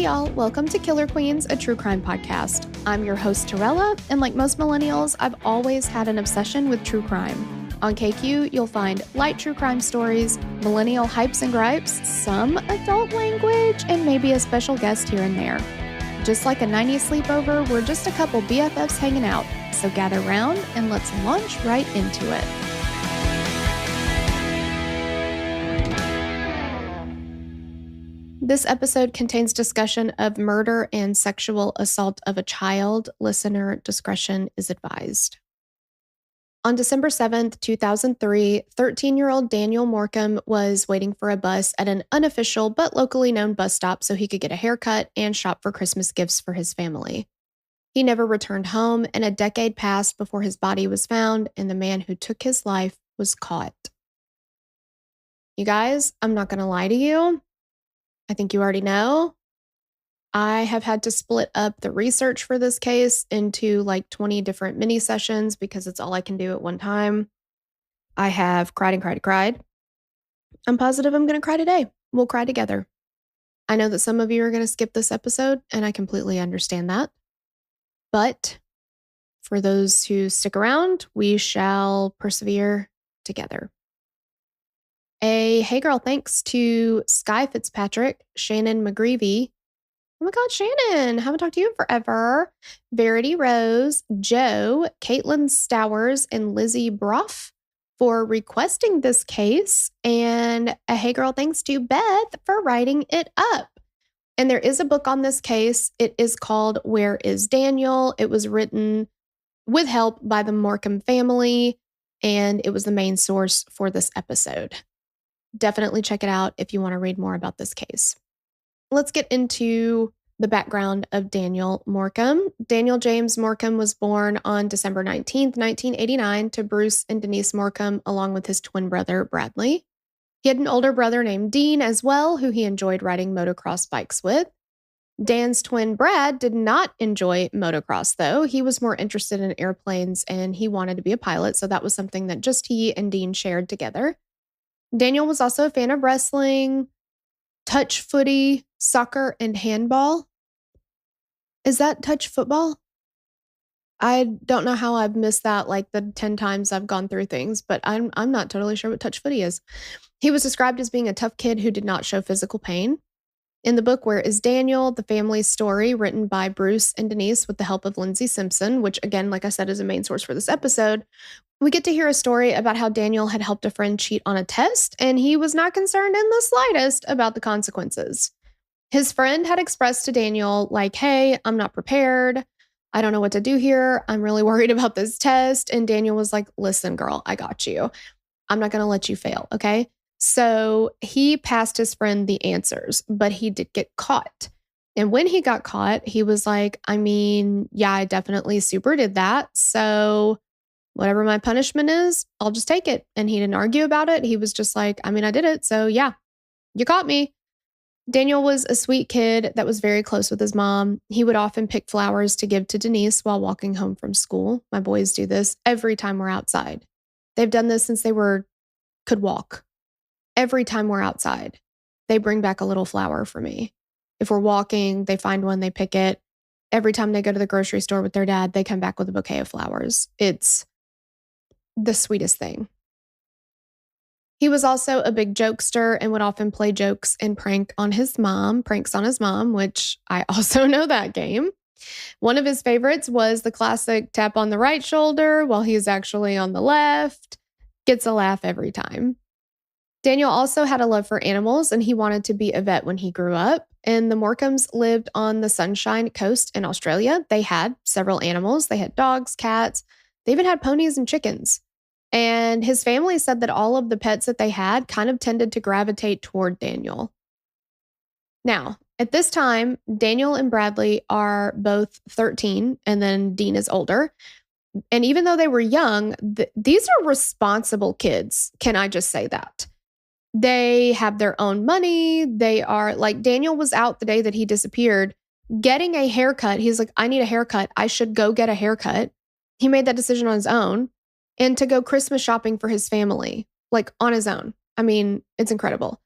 Hey y'all, welcome to Killer Queens, a true crime podcast. I'm your host, Torella, and like most millennials, I've always had an obsession with true crime. On KQ, you'll find light true crime stories, millennial hypes and gripes, some adult language, and maybe a special guest here and there. Just like a 90s sleepover, we're just a couple BFFs hanging out, so gather round and let's launch right into it. This episode contains discussion of murder and sexual assault of a child. Listener discretion is advised. On December 7th, 2003, 13-year-old Daniel Morcombe was waiting for a bus at an unofficial but locally known bus stop so he could get a haircut and shop for Christmas gifts for his family. He never returned home, and a decade passed before his body was found and the man who took his life was caught. You guys, I'm not going to lie to you. I think you already know. I have had to split up the research for this case into like 20 different mini sessions because it's all I can do at one time. I have cried and cried and cried. I'm positive I'm going to cry today. We'll cry together. I know that some of you are going to skip this episode, and I completely understand that. But for those who stick around, we shall persevere together. A hey girl thanks to Sky Fitzpatrick, Shannon McGreevy. Oh my God, Shannon, haven't talked to you in forever. Verity Rose, Joe, Caitlin Stowers, and Lizzie Broff for requesting this case. And a hey girl thanks to Beth for writing it up. And there is a book on this case. It is called Where is Daniel? It was written with help by the Morcombe family, and it was the main source for this episode. Definitely check it out if you want to read more about this case. Let's get into the background of Daniel Morcombe. Daniel James Morcombe was born on December 19th, 1989 to Bruce and Denise Morcombe, along with his twin brother, Bradley. He had an older brother named Dean as well, who he enjoyed riding motocross bikes with. Dan's twin Brad did not enjoy motocross, though. He was more interested in airplanes and he wanted to be a pilot, so that was something that just he and Dean shared together. Daniel was also a fan of wrestling, touch footy, soccer, and handball. Is that touch football? I don't know how I've missed that like the 10 times I've gone through things, but I'm not totally sure what touch footy is. He was described as being a tough kid who did not show physical pain. In the book, Where is Daniel? The Family Story, written by Bruce and Denise with the help of Lindsay Simpson, which again, like I said, is a main source for this episode, we get to hear a story about how Daniel had helped a friend cheat on a test, and he was not concerned in the slightest about the consequences. His friend had expressed to Daniel, like, hey, I'm not prepared. I don't know what to do here. I'm really worried about this test. And Daniel was like, listen, girl, I got you. I'm not going to let you fail, okay? So he passed his friend the answers, but he did get caught. And when he got caught, he was like, yeah, I definitely super did that. So whatever my punishment is, I'll just take it. And he didn't argue about it. He was just like, I did it. So yeah, you caught me. Daniel was a sweet kid that was very close with his mom. He would often pick flowers to give to Denise while walking home from school. My boys do this every time we're outside. They've done this since they could walk. Every time we're outside, they bring back a little flower for me. If we're walking, they find one, they pick it. Every time they go to the grocery store with their dad, they come back with a bouquet of flowers. It's the sweetest thing. He was also a big jokester and would often play jokes and pranks on his mom, which I also know that game. One of his favorites was the classic tap on the right shoulder while he's actually on the left. Gets a laugh every time. Daniel also had a love for animals, and he wanted to be a vet when he grew up. And the Morcombes lived on the Sunshine Coast in Australia. They had several animals. They had dogs, cats. They even had ponies and chickens. And his family said that all of the pets that they had kind of tended to gravitate toward Daniel. Now, at this time, Daniel and Bradley are both 13, and then Dean is older. And even though they were young, these are responsible kids. Can I just say that? They have their own money. They are like, Daniel was out the day that he disappeared getting a haircut. He's like, I need a haircut. I should go get a haircut. He made that decision on his own, and to go Christmas shopping for his family, like on his own. It's incredible.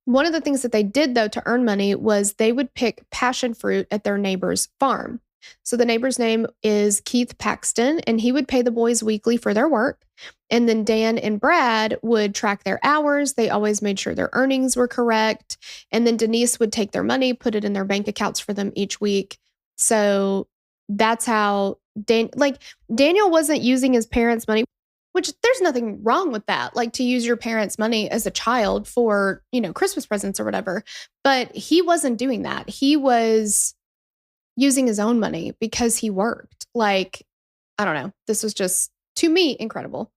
One of the things that they did, though, to earn money was they would pick passion fruit at their neighbor's farm. So the neighbor's name is Keith Paxton, and he would pay the boys weekly for their work. And then Dan and Brad would track their hours. They always made sure their earnings were correct. And then Denise would take their money, put it in their bank accounts for them each week. So that's how Daniel wasn't using his parents' money, which there's nothing wrong with that, like to use your parents' money as a child for, Christmas presents or whatever. But he wasn't doing that. He was using his own money because he worked. Like, I don't know. This was just, to me, incredible.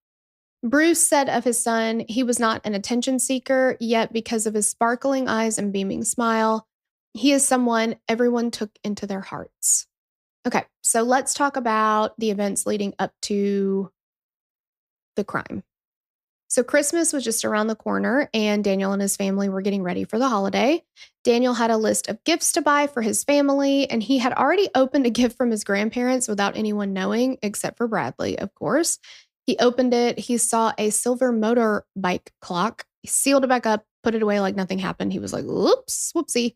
Bruce said of his son, he was not an attention seeker, yet because of his sparkling eyes and beaming smile, he is someone everyone took into their hearts. Okay, so let's talk about the events leading up to the crime. So Christmas was just around the corner, and Daniel and his family were getting ready for the holiday. Daniel had a list of gifts to buy for his family, and he had already opened a gift from his grandparents without anyone knowing, except for Bradley, of course. He opened it. He saw a silver motorbike clock. He sealed it back up, put it away like nothing happened. He was like, whoops, whoopsie.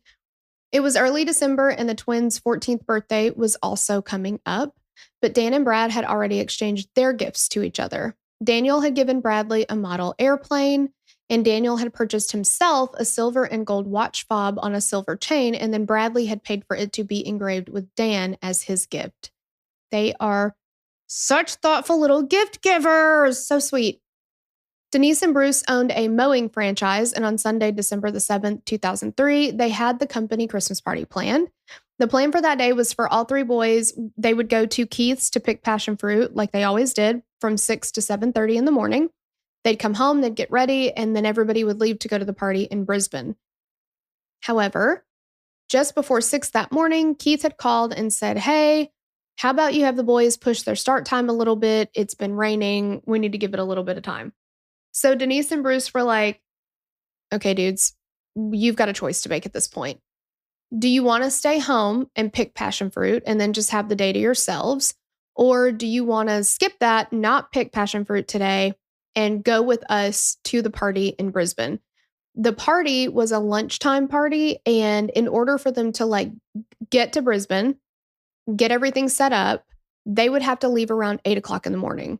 It was early December, and the twins' 14th birthday was also coming up, but Dan and Brad had already exchanged their gifts to each other. Daniel had given Bradley a model airplane, and Daniel had purchased himself a silver and gold watch fob on a silver chain, and then Bradley had paid for it to be engraved with Dan as his gift. They are such thoughtful little gift givers. So sweet. Denise and Bruce owned a mowing franchise, and on Sunday, December the 7th, 2003, they had the company Christmas party planned. The plan for that day was for all three boys, they would go to Keith's to pick passion fruit, like they always did, from 6 to 7:30 in the morning. They'd come home, they'd get ready, and then everybody would leave to go to the party in Brisbane. However, just before 6 that morning, Keith had called and said, hey, how about you have the boys push their start time a little bit? It's been raining. We need to give it a little bit of time. So Denise and Bruce were like, okay, dudes, you've got a choice to make at this point. Do you want to stay home and pick passion fruit and then just have the day to yourselves? Or do you want to skip that, not pick passion fruit today, and go with us to the party in Brisbane? The party was a lunchtime party, and in order for them to get to Brisbane, get everything set up, they would have to leave around 8 o'clock in the morning.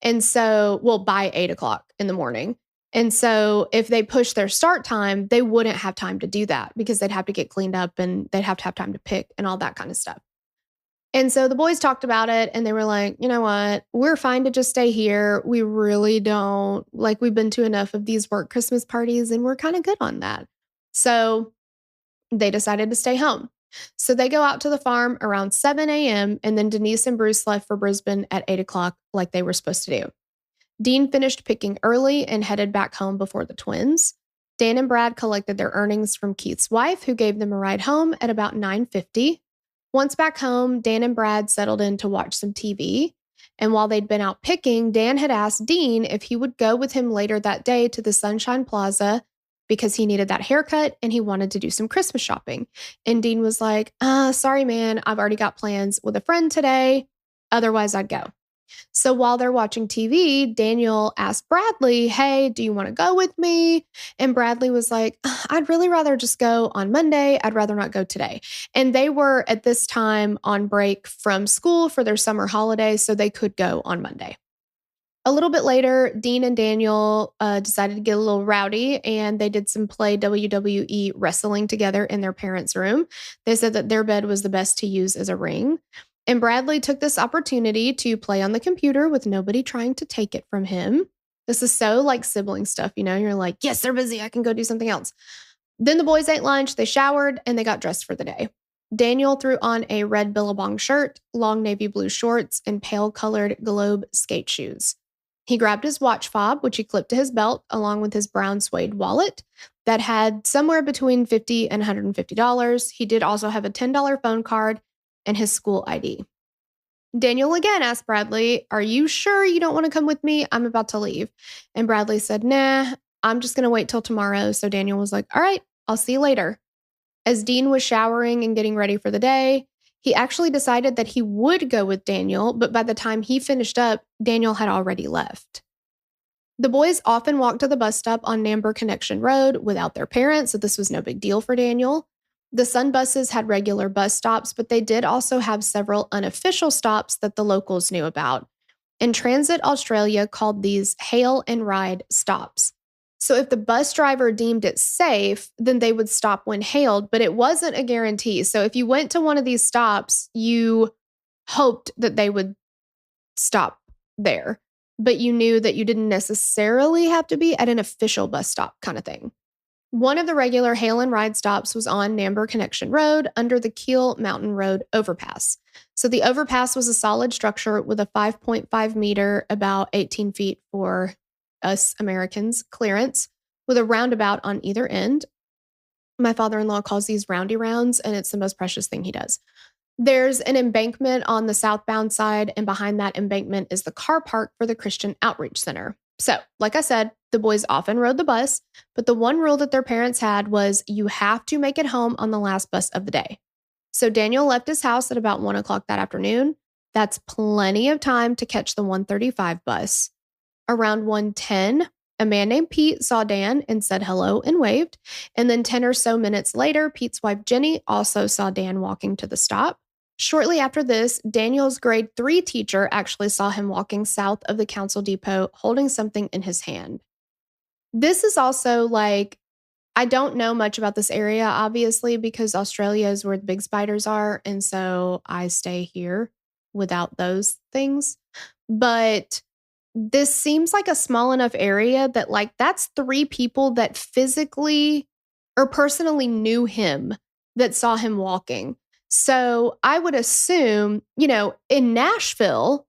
And so, by 8 o'clock in the morning. And so if they push their start time, they wouldn't have time to do that because they'd have to get cleaned up and they'd have to have time to pick and all that kind of stuff. And so the boys talked about it and they were like, you know what? We're fine to just stay here. We really don't, we've been to enough of these work Christmas parties and we're kind of good on that. So they decided to stay home. So they go out to the farm around 7 a.m. and then Denise and Bruce left for Brisbane at 8 o'clock like they were supposed to do. Dean finished picking early and headed back home before the twins. Dan and Brad collected their earnings from Keith's wife, who gave them a ride home at about 9:50. Once back home, Dan and Brad settled in to watch some TV. And while they'd been out picking, Dan had asked Dean if he would go with him later that day to the Sunshine Plaza because he needed that haircut and he wanted to do some Christmas shopping. And Dean was like, sorry, man, I've already got plans with a friend today. Otherwise, I'd go. So while they're watching TV, Daniel asked Bradley, hey, do you want to go with me? And Bradley was like, I'd really rather just go on Monday. I'd rather not go today. And they were at this time on break from school for their summer holiday, so they could go on Monday. A little bit later, Dean and Daniel decided to get a little rowdy, and they did some play WWE wrestling together in their parents' room. They said that their bed was the best to use as a ring. And Bradley took this opportunity to play on the computer with nobody trying to take it from him. This is so like sibling stuff, you're like, yes, they're busy. I can go do something else. Then the boys ate lunch, they showered, and they got dressed for the day. Daniel threw on a red Billabong shirt, long navy blue shorts, and pale colored Globe skate shoes. He grabbed his watch fob, which he clipped to his belt, along with his brown suede wallet that had somewhere between $50 and $150. He did also have a $10 phone card and his school ID. Daniel again asked Bradley, are you sure you don't want to come with me? I'm about to leave. And Bradley said, nah, I'm just going to wait till tomorrow. So Daniel was like, all right, I'll see you later. As Dean was showering and getting ready for the day, he actually decided that he would go with Daniel, but by the time he finished up, Daniel had already left. The boys often walked to the bus stop on Namber Connection Road without their parents, so this was no big deal for Daniel. The Sun buses had regular bus stops, but they did also have several unofficial stops that the locals knew about. And Transit Australia called these hail and ride stops. So if the bus driver deemed it safe, then they would stop when hailed, but it wasn't a guarantee. So if you went to one of these stops, you hoped that they would stop there, but you knew that you didn't necessarily have to be at an official bus stop kind of thing. One of the regular hail and ride stops was on Namber Connection Road under the Keel Mountain Road overpass. So the overpass was a solid structure with a 5.5 meter, about 18 feet for us Americans, clearance with a roundabout on either end. My father-in-law calls these roundy rounds, and it's the most precious thing he does. There's an embankment on the southbound side, and behind that embankment is the car park for the Christian Outreach Center. So, like I said, the boys often rode the bus, but the one rule that their parents had was you have to make it home on the last bus of the day. So Daniel left his house at about 1 o'clock that afternoon. That's plenty of time to catch the 1:35 bus. Around 1:10, a man named Pete saw Dan and said hello and waved. And then 10 or so minutes later, Pete's wife Jenny also saw Dan walking to the stop. Shortly after this, Daniel's grade 3 teacher actually saw him walking south of the council depot holding something in his hand. This is also like, I don't know much about this area, obviously, because Australia is where the big spiders are. And so I stay here without those things. But this seems like a small enough area that, like, that's 3 people that physically or personally knew him that saw him walking. So I would assume, in Nashville,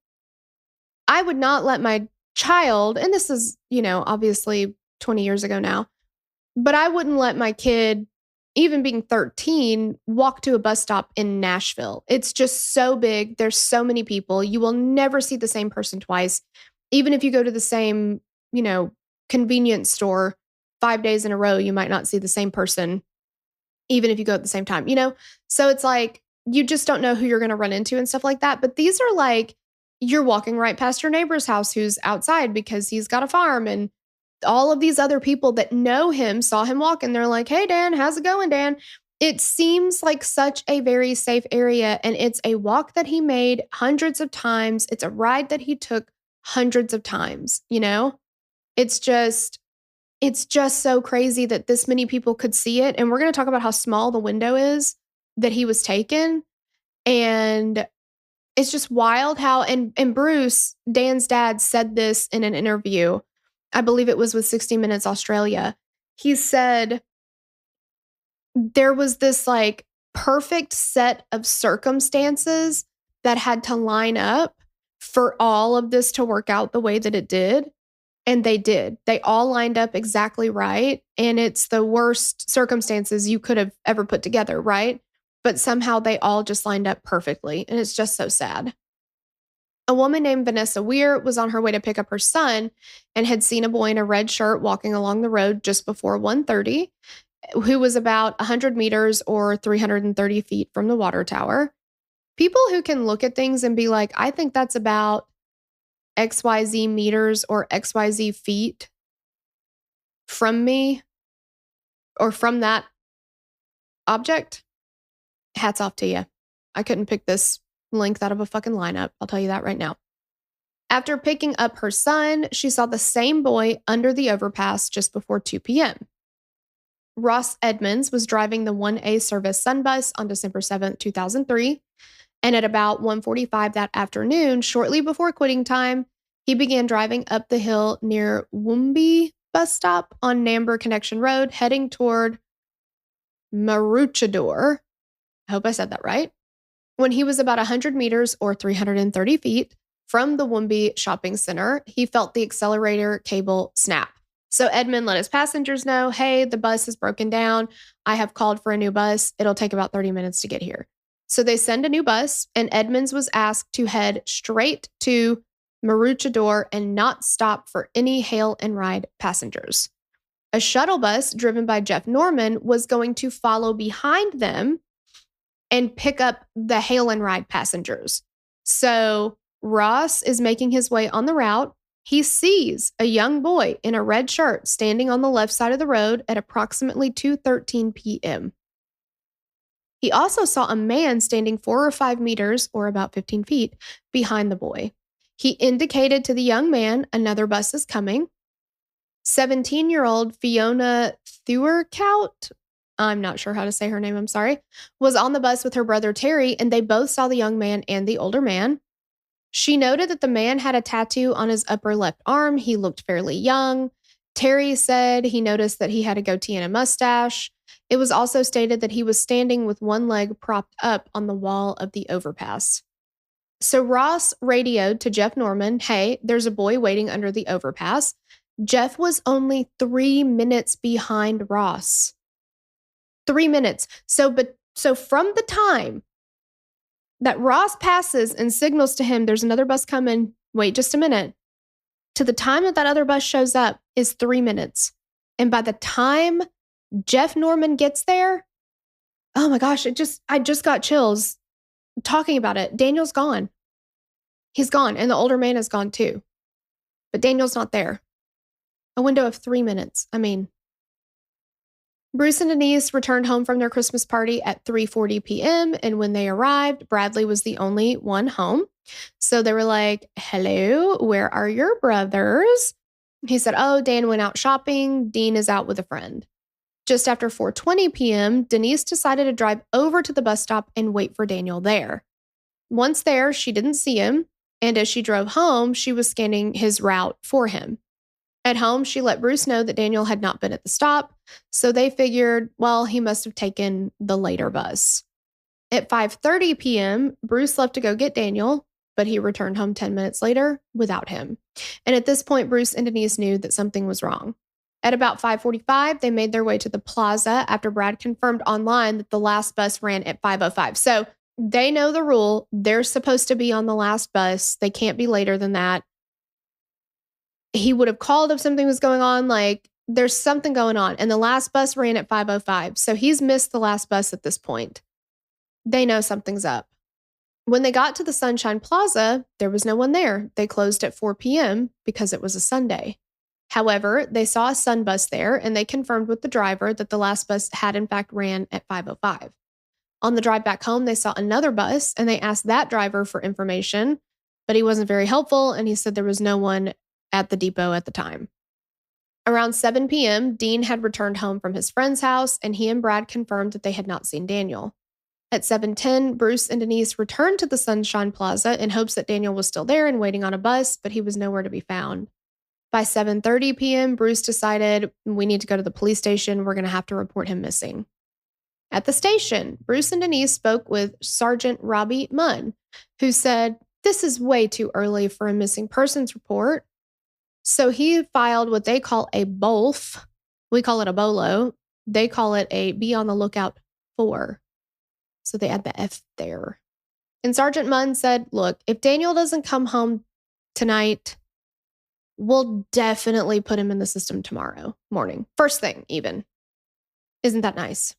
I would not let my child, and this is, obviously 20 years ago now, but I wouldn't let my kid, even being 13, walk to a bus stop in Nashville. It's just so big. There's so many people. You will never see the same person twice. Even if you go to the same, convenience store 5 days in a row, you might not see the same person, even if you go at the same time, So it's like, you just don't know who you're going to run into and stuff like that. But these are like, you're walking right past your neighbor's house who's outside because he's got a farm, and all of these other people that know him saw him walk, and they're like, hey, Dan, how's it going, Dan? It seems like such a very safe area, and it's a walk that he made hundreds of times. It's a ride that he took hundreds of times, It's just so crazy that this many people could see it. And we're going to talk about how small the window is that he was taken. And it's just wild how, and Bruce, Dan's dad, said this in an interview. I believe it was with 60 Minutes Australia. He said there was this like perfect set of circumstances that had to line up for all of this to work out the way that it did. And they did. They all lined up exactly right. And it's the worst circumstances you could have ever put together, right? But somehow they all just lined up perfectly. And it's just so sad. A woman named Vanessa Weir was on her way to pick up her son and had seen a boy in a red shirt walking along the road just before 1:30, who was about 100 meters or 330 feet from the water tower. People who can look at things and be like, I think that's about XYZ meters or XYZ feet from me or from that object, hats off to you. I couldn't pick this length out of a fucking lineup. I'll tell you that right now. After picking up her son, she saw the same boy under the overpass just before 2 p.m. Ross Edmonds was driving the 1A service Sun bus on December 7th, 2003. And at about 1:45 that afternoon, shortly before quitting time, he began driving up the hill near Woombie bus stop on Namber Connection Road, heading toward Maroochydore. I hope I said that right. When he was about 100 meters or 330 feet from the Woombie shopping center, he felt the accelerator cable snap. So Edmund let his passengers know, hey, the bus is broken down. I have called for a new bus. It'll take about 30 minutes to get here. So they send a new bus, and Edmonds was asked to head straight to Maroochydore and not stop for any hail and ride passengers. A shuttle bus driven by Jeff Norman was going to follow behind them and pick up the hail and ride passengers. So Ross is making his way on the route. he sees a young boy in a red shirt standing on the left side of the road at approximately 2:13 p.m. He also saw a man standing 4 or 5 meters, or about 15 feet, behind the boy. He indicated to the young man another bus is coming. 17-year-old Fiona Thurkout, I'm not sure how to say her name, I'm sorry, was on the bus with her brother Terry, and they both saw the young man and the older man. She noted that the man had a tattoo on his upper left arm. He looked fairly young. Terry said he noticed that he had a goatee and a mustache. It was also stated that he was standing with one leg propped up on the wall of the overpass. So Ross radioed to Jeff Norman, hey, there's a boy waiting under the overpass. Jeff was only 3 minutes behind Ross. 3 minutes. So from the time that Ross passes and signals to him, there's another bus coming, wait just a minute, to the time that other bus shows up is 3 minutes. And by the time Jeff Norman gets there, oh my gosh, I just got chills talking about it. Daniel's gone. He's gone, and the older man is gone too. But Daniel's not there. A window of 3 minutes. I mean, Bruce and Denise returned home from their Christmas party at 3:40 p.m. And when they arrived, Bradley was the only one home. So they were like, hello, where are your brothers? He said, oh, Dan went out shopping. Dean is out with a friend. Just after 4:20 p.m., Denise decided to drive over to the bus stop and wait for Daniel there. Once there, she didn't see him. And as she drove home, she was scanning his route for him. At home, she let Bruce know that Daniel had not been at the stop, so they figured, well, he must have taken the later bus. At 5:30 p.m., Bruce left to go get Daniel, but he returned home 10 minutes later without him. And at this point, Bruce and Denise knew that something was wrong. At about 5:45, they made their way to the plaza after Brad confirmed online that the last bus ran at 5:05. So they know the rule. They're supposed to be on the last bus. They can't be later than that. He would have called if something was going on, like there's something going on. And the last bus ran at 5:05. So he's missed the last bus at this point. They know something's up. When they got to the Sunshine Plaza, there was no one there. They closed at 4 p.m. because it was a Sunday. However, they saw a Sun bus there, and they confirmed with the driver that the last bus had in fact ran at 5:05. On the drive back home, they saw another bus, and they asked that driver for information, but he wasn't very helpful, and he said there was no one at the depot at the time. Around 7 p.m., Dean had returned home from his friend's house, and he and Brad confirmed that they had not seen Daniel. At 7:10, Bruce and Denise returned to the Sunshine Plaza in hopes that Daniel was still there and waiting on a bus, but he was nowhere to be found. By 7:30 p.m., Bruce decided, we need to go to the police station. We're going to have to report him missing. At the station, Bruce and Denise spoke with Sergeant Robbie Munn, who said, this is way too early for a missing persons report. So he filed what they call a BOLF. We call it a BOLO. They call it a be on the lookout for. So they add the F there. And Sergeant Munn said, look, if Daniel doesn't come home tonight, we'll definitely put him in the system tomorrow morning. First thing, even. Isn't that nice?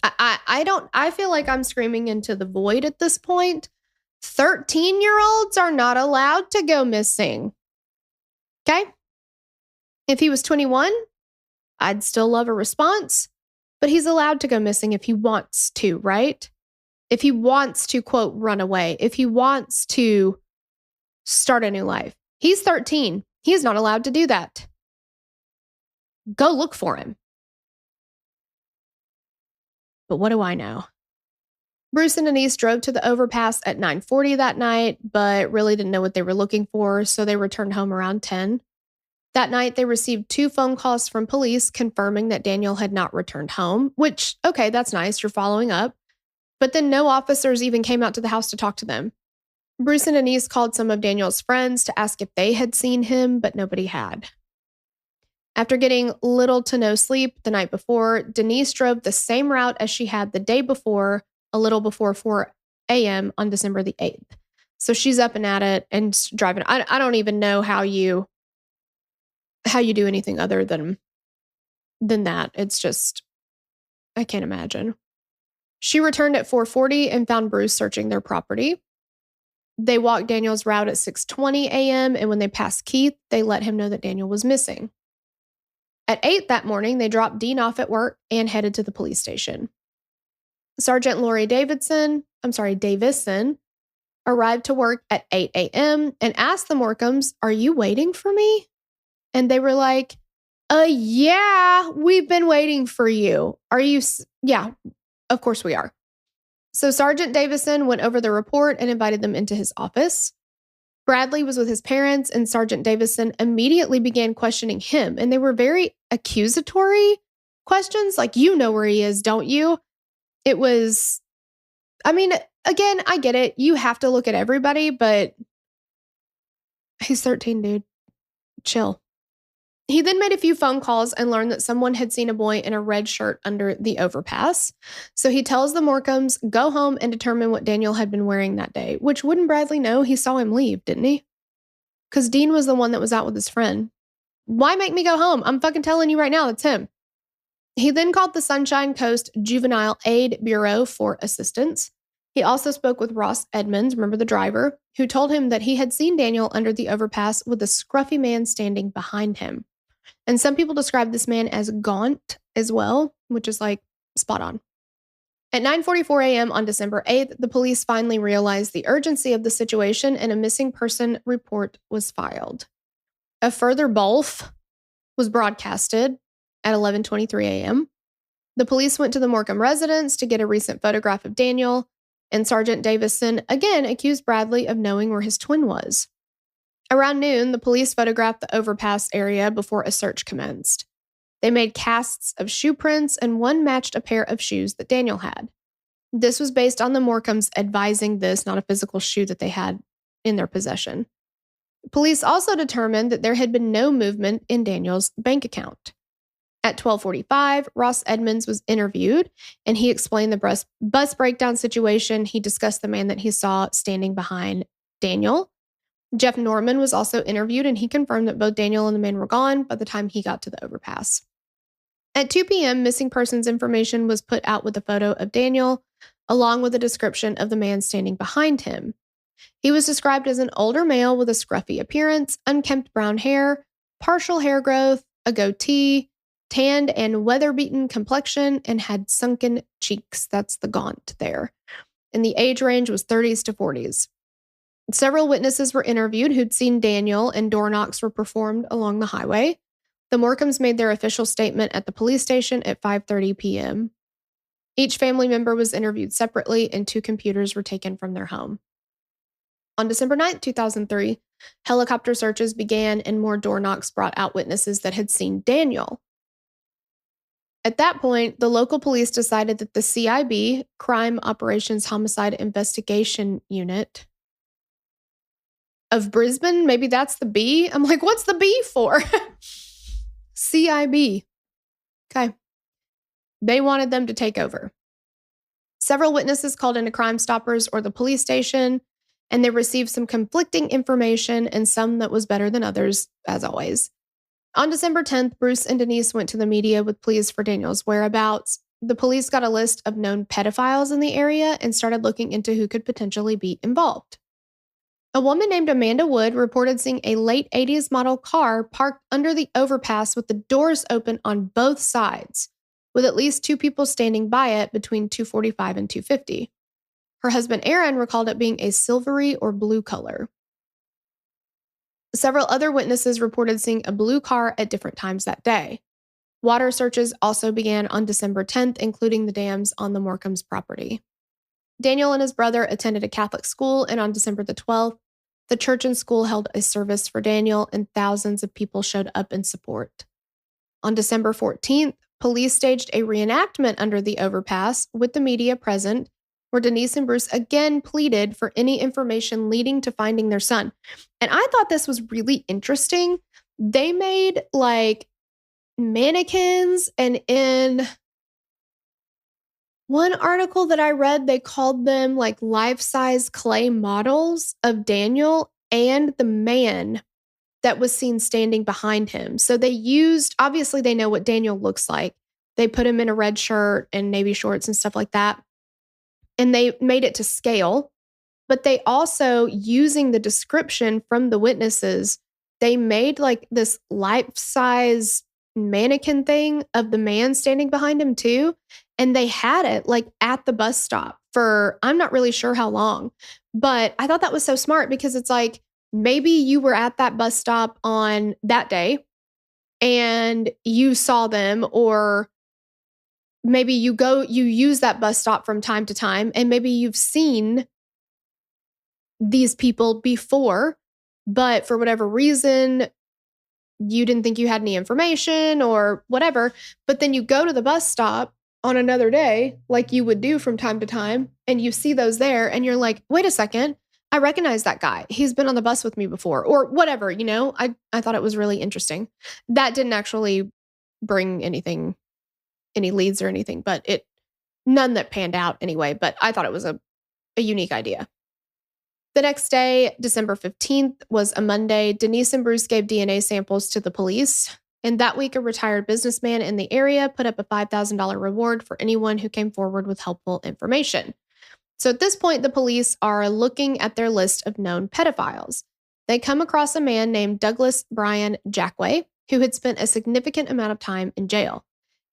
I feel like I'm screaming into the void at this point. 13-year-olds are not allowed to go missing. Okay? If he was 21, I'd still love a response, but he's allowed to go missing if he wants to, right? If he wants to, quote, run away, if he wants to start a new life. He's 13. He is not allowed to do that. Go look for him. But what do I know? Bruce and Denise drove to the overpass at 9:40 that night, but really didn't know what they were looking for, so they returned home around 10. That night, they received 2 phone calls from police confirming that Daniel had not returned home, which, okay, that's nice. You're following up. But then no officers even came out to the house to talk to them. Bruce and Denise called some of Daniel's friends to ask if they had seen him, but nobody had. After getting little to no sleep the night before, Denise drove the same route as she had the day before, a little before 4 a.m. on December the 8th. So she's up and at it and driving. I don't even know how you do anything other than that. It's just, I can't imagine. She returned at 4:40 and found Bruce searching their property. They walked Daniel's route at 6:20 a.m., and when they passed Keith, they let him know that Daniel was missing. At 8 that morning, they dropped Dean off at work and headed to the police station. Sergeant Lori Davison arrived to work at 8 a.m. and asked the Morcombes, "Are you waiting for me?" And they were like, yeah, we've been waiting for you. Are you? Yeah, of course we are. So Sergeant Davison went over the report and invited them into his office. Bradley was with his parents, and Sergeant Davison immediately began questioning him. And they were very accusatory questions, like, you know where he is, don't you? It was, I mean, again, I get it. You have to look at everybody, but he's 13, dude. Chill. He then made a few phone calls and learned that someone had seen a boy in a red shirt under the overpass. So he tells the Morcombes, go home and determine what Daniel had been wearing that day, which wouldn't Bradley know? He saw him leave, didn't he? Because Dean was the one that was out with his friend. Why make me go home? I'm fucking telling you right now, it's him. He then called the Sunshine Coast Juvenile Aid Bureau for assistance. He also spoke with Ross Edmonds, remember the driver, who told him that he had seen Daniel under the overpass with a scruffy man standing behind him. And some people describe this man as gaunt as well, which is like spot on. At 9:44 a.m. on December 8th, the police finally realized the urgency of the situation and a missing person report was filed. A further BOLF was broadcasted at 11:23 a.m. The police went to the Morcombe residence to get a recent photograph of Daniel, and Sergeant Davison again accused Bradley of knowing where his twin was. Around noon, the police photographed the overpass area before a search commenced. They made casts of shoe prints, and one matched a pair of shoes that Daniel had. This was based on the Morcombes advising this, not a physical shoe that they had in their possession. Police also determined that there had been no movement in Daniel's bank account. At 12:45, Ross Edmonds was interviewed, and he explained the bus breakdown situation. He discussed the man that he saw standing behind Daniel. Jeff Norman was also interviewed, and he confirmed that both Daniel and the man were gone by the time he got to the overpass. At 2 p.m., missing persons information was put out with a photo of Daniel, along with a description of the man standing behind him. He was described as an older male with a scruffy appearance, unkempt brown hair, partial hair growth, a goatee, tanned and weather-beaten complexion, and had sunken cheeks. That's the gaunt there. And the age range was 30s to 40s. Several witnesses were interviewed who'd seen Daniel, and door knocks were performed along the highway. The Morcombes made their official statement at the police station at 5:30 p.m. Each family member was interviewed separately, and 2 computers were taken from their home. On December 9, 2003, helicopter searches began, and more door knocks brought out witnesses that had seen Daniel. At that point, the local police decided that the CIB, Crime Operations Homicide Investigation Unit of Brisbane, maybe that's the B. I'm like, what's the B for? CIB. Okay. They wanted them to take over. Several witnesses called into Crime Stoppers or the police station, and they received some conflicting information and some that was better than others, as always. On December 10th, Bruce and Denise went to the media with pleas for Daniel's whereabouts. The police got a list of known pedophiles in the area and started looking into who could potentially be involved. A woman named Amanda Wood reported seeing a late 80s model car parked under the overpass with the doors open on both sides, with at least 2 people standing by it between 2:45 and 2:50. Her husband Aaron recalled it being a silvery or blue color. Several other witnesses reported seeing a blue car at different times that day. Water searches also began on December 10th, including the dams on the Morcombes property. Daniel and his brother attended a Catholic school, and on December the 12th, the church and school held a service for Daniel, and thousands of people showed up in support. On December 14th, police staged a reenactment under the overpass with the media present, where Denise and Bruce again pleaded for any information leading to finding their son. And I thought this was really interesting. They made like mannequins, and in one article that I read, they called them like life-size clay models of Daniel and the man that was seen standing behind him. So they used, obviously they know what Daniel looks like. They put him in a red shirt and navy shorts and stuff like that. And they made it to scale. But they also, using the description from the witnesses, they made like this life-size mannequin thing of the man standing behind him too. And they had it like at the bus stop for, I'm not really sure how long, but I thought that was so smart because it's like, maybe you were at that bus stop on that day and you saw them, or maybe you use that bus stop from time to time, and maybe you've seen these people before, but for whatever reason, you didn't think you had any information or whatever. But then you go to the bus stop on another day, like you would do from time to time, and you see those there, and you're like, wait a second, I recognize that guy. He's been on the bus with me before, or whatever, you know? I thought it was really interesting. That didn't actually bring anything, any leads or anything, but none that panned out anyway, but I thought it was a unique idea. The next day, December 15th, was a Monday. Denise and Bruce gave DNA samples to the police. And that week, a retired businessman in the area put up a $5,000 reward for anyone who came forward with helpful information. So at this point, the police are looking at their list of known pedophiles. They come across a man named Douglas Brian Jackway, who had spent a significant amount of time in jail.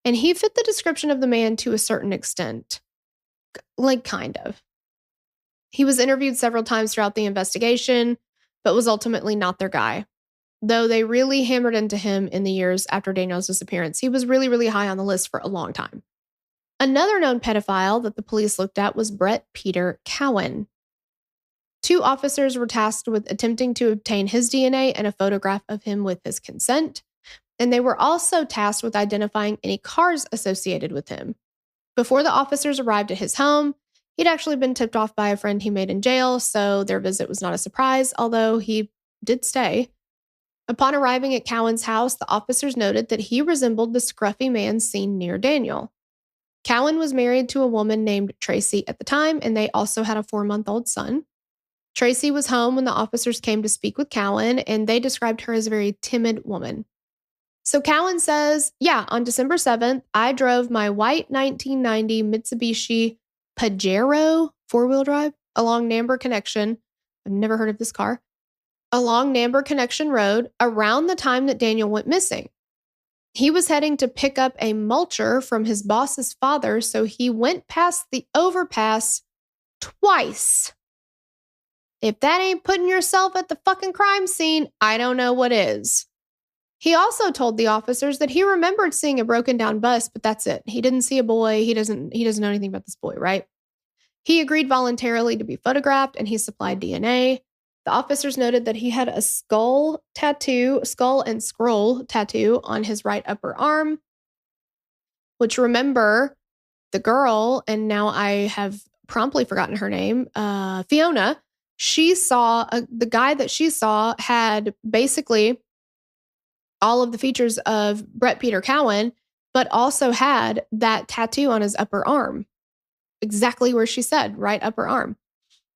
And he fit the description of the man to a certain extent. Like, kind of. He was interviewed several times throughout the investigation, but was ultimately not their guy. Though they really hammered into him in the years after Daniel's disappearance, he was really, really high on the list for a long time. Another known pedophile that the police looked at was Brett Peter Cowan. 2 officers were tasked with attempting to obtain his DNA and a photograph of him with his consent, and they were also tasked with identifying any cars associated with him. Before the officers arrived at his home, he'd actually been tipped off by a friend he made in jail, so their visit was not a surprise, although he did stay. Upon arriving at Cowan's house, the officers noted that he resembled the scruffy man seen near Daniel. Cowan was married to a woman named Tracy at the time, and they also had a 4-month-old son. Tracy was home when the officers came to speak with Cowan, and they described her as a very timid woman. So Cowan says, yeah, on December 7th, I drove my white 1990 Mitsubishi Pajero 4-wheel drive along Namber Connection. I've never heard of this car. Along Namber Connection Road around the time that Daniel went missing. He was heading to pick up a mulcher from his boss's father, so he went past the overpass twice. If that ain't putting yourself at the fucking crime scene, I don't know what is. He also told the officers that he remembered seeing a broken down bus, but that's it. He didn't see a boy. He doesn't know anything about this boy, right? He agreed voluntarily to be photographed, and he supplied DNA. The officers noted that he had a skull and scroll tattoo on his right upper arm, which, remember, the girl, and now I have promptly forgotten her name, Fiona, she saw, the guy that she saw had basically all of the features of Brett Peter Cowan, but also had that tattoo on his upper arm, exactly where she said, right upper arm,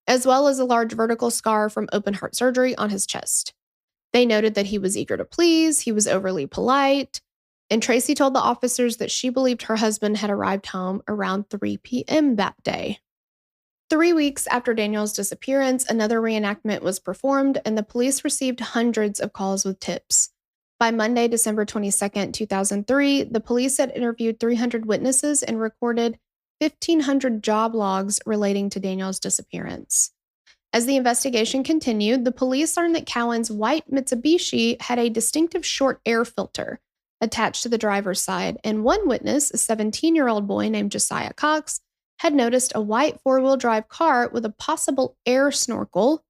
as well as a large vertical scar from open heart surgery on his chest. They noted that he was eager to please, he was overly polite, and Tracy told the officers that she believed her husband had arrived home around 3 p.m. that day. 3 weeks after Daniel's disappearance, another reenactment was performed, and the police received hundreds of calls with tips. By Monday, December 22nd, 2003, the police had interviewed 300 witnesses and recorded 1,500 job logs relating to Daniel's disappearance. As the investigation continued, the police learned that Cowan's white Mitsubishi had a distinctive short air filter attached to the driver's side, and one witness, a 17-year-old boy named Josiah Cox, had noticed a white 4-wheel drive car with a possible air snorkel.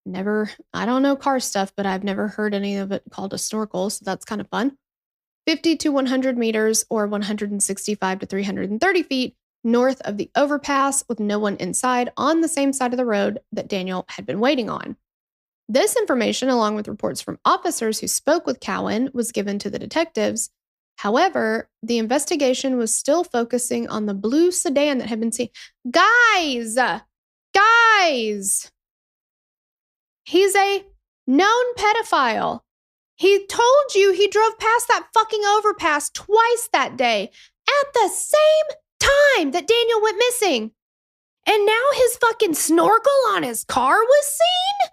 I don't know car stuff, but I've never heard any of it called a snorkel, so that's kind of fun. 50 to 100 meters or 165 to 330 feet north of the overpass with no one inside on the same side of the road that Daniel had been waiting on. This information, along with reports from officers who spoke with Cowan, was given to the detectives. However, the investigation was still focusing on the blue sedan that had been seen. Guys! He's a known pedophile. He told you he drove past that fucking overpass twice that day at the same time that Daniel went missing. And now his fucking snorkel on his car was seen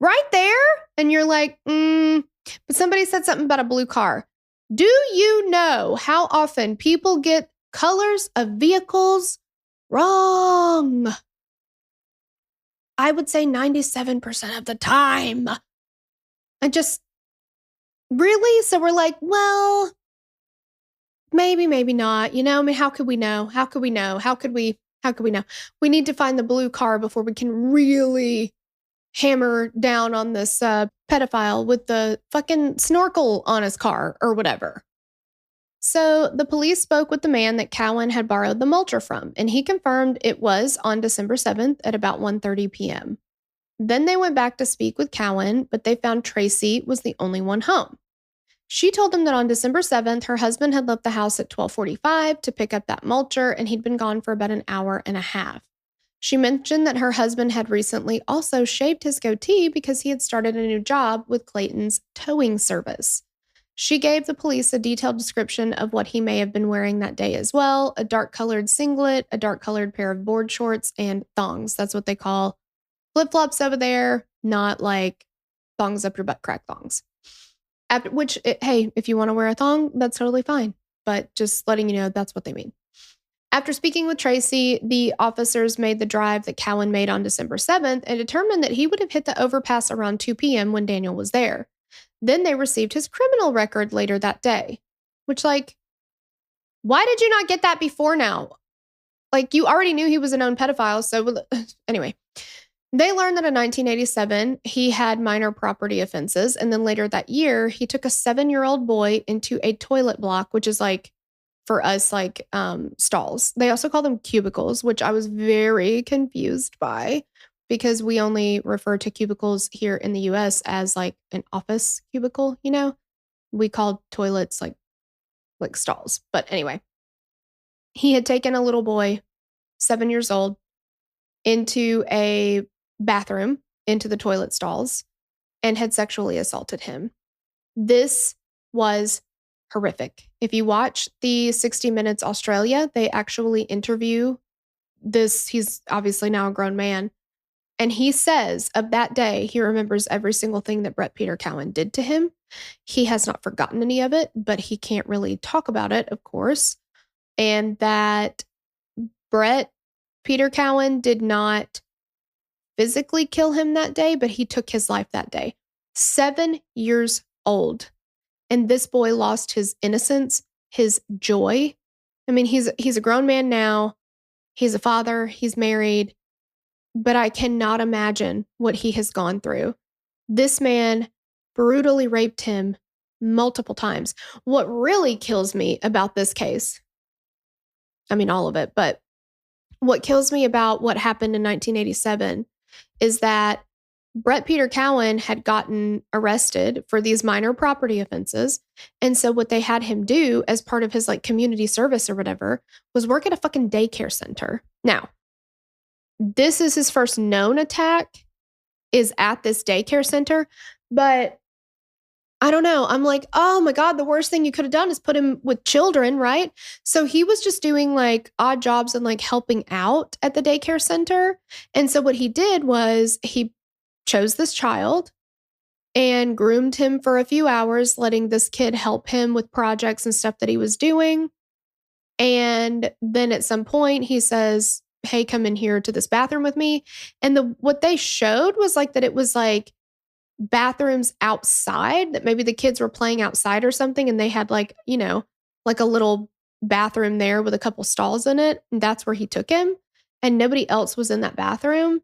right there. And you're like, but somebody said something about a blue car. Do you know how often people get colors of vehicles wrong? I would say 97% of the time. And just, really? So we're like, well, maybe, maybe not. You know, I mean, how could we know? How could we know? How could we know? We need to find the blue car before we can really hammer down on this pedophile with the fucking snorkel on his car or whatever. So the police spoke with the man that Cowan had borrowed the mulcher from, and he confirmed it was on December 7th at about 1:30 p.m. Then they went back to speak with Cowan, but they found Tracy was the only one home. She told him that on December 7th, her husband had left the house at 12:45 to pick up that mulcher, and he'd been gone for about an hour and a half. She mentioned that her husband had recently also shaved his goatee because he had started a new job with Clayton's towing service. She gave the police a detailed description of what he may have been wearing that day as well: a dark-colored singlet, a dark-colored pair of board shorts, and thongs. That's what they call flip-flops over there, not like thongs up your butt crack thongs. Hey, if you want to wear a thong, that's totally fine. But just letting you know, that's what they mean. After speaking with Tracy, the officers made the drive that Cowan made on December 7th and determined that he would have hit the overpass around 2 p.m. when Daniel was there. Then they received his criminal record later that day, which, like, why did you not get that before now? Like, you already knew he was a known pedophile. So anyway, they learned that in 1987, he had minor property offenses. And then later that year, he took a 7-year-old boy into a toilet block, which is like, for us, like stalls. They also call them cubicles, which I was very confused by because we only refer to cubicles here in the US as like an office cubicle, you know? We call toilets like stalls. But anyway, he had taken a little boy, 7 years old, into a bathroom, into the toilet stalls, and had sexually assaulted him. This was horrific. If you watch the 60 Minutes Australia, they actually interview this. He's obviously now a grown man. And he says of that day, he remembers every single thing that Brett Peter Cowan did to him. He has not forgotten any of it, but he can't really talk about it, of course. And that Brett Peter Cowan did not physically kill him that day, but he took his life that day. 7 years old. And this boy lost his innocence, his joy. I mean, he's a grown man now. He's a father. He's married. But I cannot imagine what he has gone through. This man brutally raped him multiple times. What really kills me about this case, I mean, all of it, but what kills me about what happened in 1987 is that Brett Peter Cowan had gotten arrested for these minor property offenses. And so what they had him do as part of his like community service or whatever was work at a fucking daycare center. Now, this is his first known attack is at this daycare center, but I don't know. I'm like, oh my God, the worst thing you could have done is put him with children, right? So he was just doing like odd jobs and like helping out at the daycare center. And so what he did was he chose this child and groomed him for a few hours, letting this kid help him with projects and stuff that he was doing. And then at some point he says, hey, come in here to this bathroom with me. And what they showed was like that it was like bathrooms outside, that maybe the kids were playing outside or something. And they had like, you know, like a little bathroom there with a couple stalls in it. And that's where he took him. And nobody else was in that bathroom.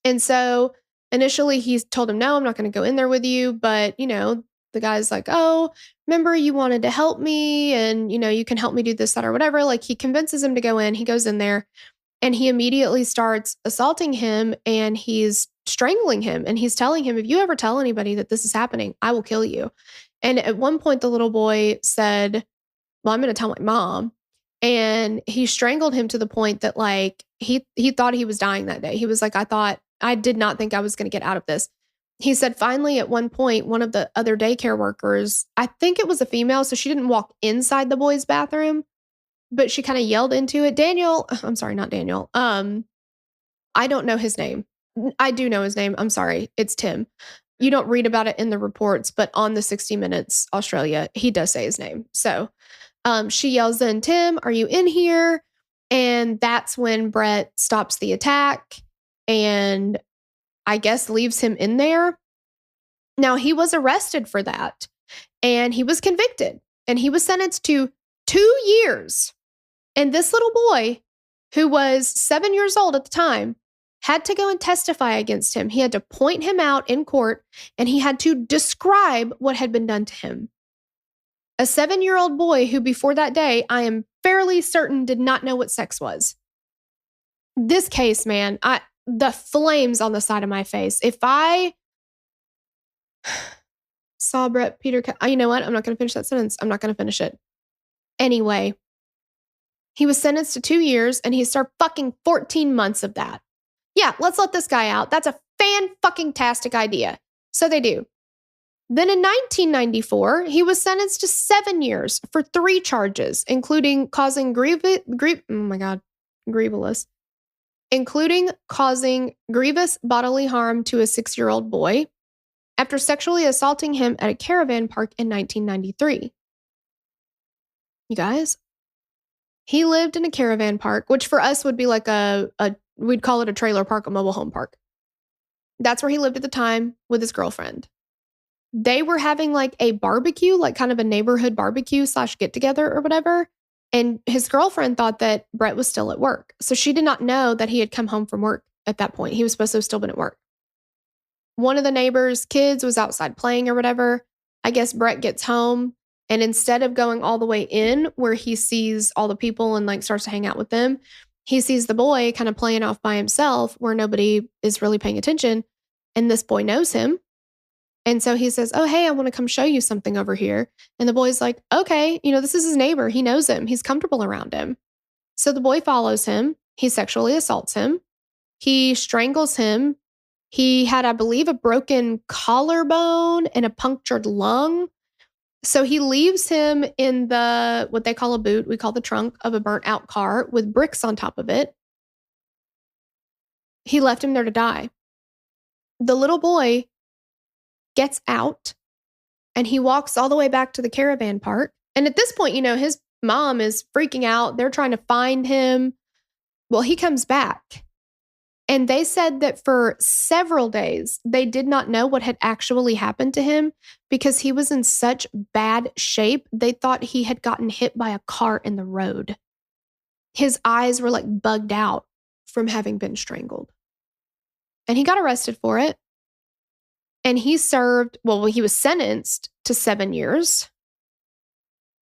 And so initially he told him, no, I'm not going to go in there with you. But, you know, the guy's like, oh, remember you wanted to help me and, you know, you can help me do this, that, or whatever. Like he convinces him to go in. He goes in there and he immediately starts assaulting him and he's strangling him. And he's telling him, if you ever tell anybody that this is happening, I will kill you. And at one point, the little boy said, well, I'm going to tell my mom. And he strangled him to the point that like he thought he was dying that day. He was like, I did not think I was going to get out of this. He said finally at one point, one of the other daycare workers, I think it was a female, so she didn't walk inside the boy's bathroom, but she kind of yelled into it. I'm sorry, not Daniel. I don't know his name. I do know his name. I'm sorry. It's Tim. You don't read about it in the reports, but on the 60 Minutes Australia, he does say his name. So she yells in, Tim, are you in here? And that's when Brett stops the attack and I guess leaves him in there. Now, he was arrested for that and he was convicted and he was sentenced to 2 years. And this little boy, who was 7 years old at the time, had to go and testify against him. He had to point him out in court and he had to describe what had been done to him. A 7-year-old boy who before that day, I am fairly certain did not know what sex was. This case, man, the flames on the side of my face. If I saw Brett Peter Cowan, you know what? I'm not going to finish that sentence. I'm not going to finish it. Anyway, he was sentenced to 2 years and he served fucking 14 months of that. Yeah, let's let this guy out. That's a fan-fucking-tastic idea. So they do. Then in 1994, he was sentenced to 7 years for 3 charges, including causing grievous bodily harm to a 6-year-old boy after sexually assaulting him at a caravan park in 1993. You guys, he lived in a caravan park, which for us would be like we'd call it a trailer park, a mobile home park. That's where he lived at the time with his girlfriend. They were having like a barbecue, like kind of a neighborhood barbecue / get together or whatever. And his girlfriend thought that Brett was still at work. So she did not know that he had come home from work at that point. He was supposed to have still been at work. One of the neighbors' kids was outside playing or whatever. I guess Brett gets home and instead of going all the way in where he sees all the people and like starts to hang out with them, he sees the boy kind of playing off by himself where nobody is really paying attention. And this boy knows him. And so he says, oh, hey, I want to come show you something over here. And the boy's like, okay, this is his neighbor. He knows him. He's comfortable around him. So the boy follows him. He sexually assaults him. He strangles him. He had, I believe, a broken collarbone and a punctured lung. So he leaves him in what they call a boot, we call the trunk of a burnt out car with bricks on top of it. He left him there to die. The little boy gets out and he walks all the way back to the caravan park. And at this point, his mom is freaking out. They're trying to find him. Well, he comes back. And they said that for several days, they did not know what had actually happened to him because he was in such bad shape. They thought he had gotten hit by a car in the road. His eyes were like bugged out from having been strangled. And he got arrested for it. And he he was sentenced to 7 years.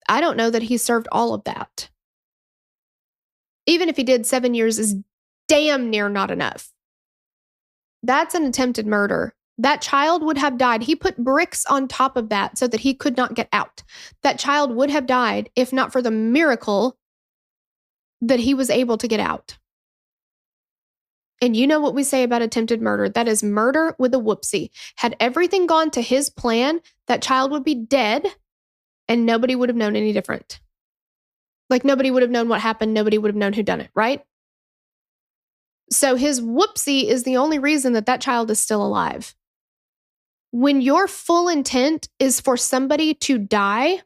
I don't know that he served all of that. Even if he did, 7 years is damn near not enough. That's an attempted murder. That child would have died. He put bricks on top of that so that he could not get out. That child would have died if not for the miracle that he was able to get out. And you know what we say about attempted murder? That is murder with a whoopsie. Had everything gone to his plan, that child would be dead and nobody would have known any different. Like nobody would have known what happened. Nobody would have known who done it, right? So his whoopsie is the only reason that child is still alive. When your full intent is for somebody to die,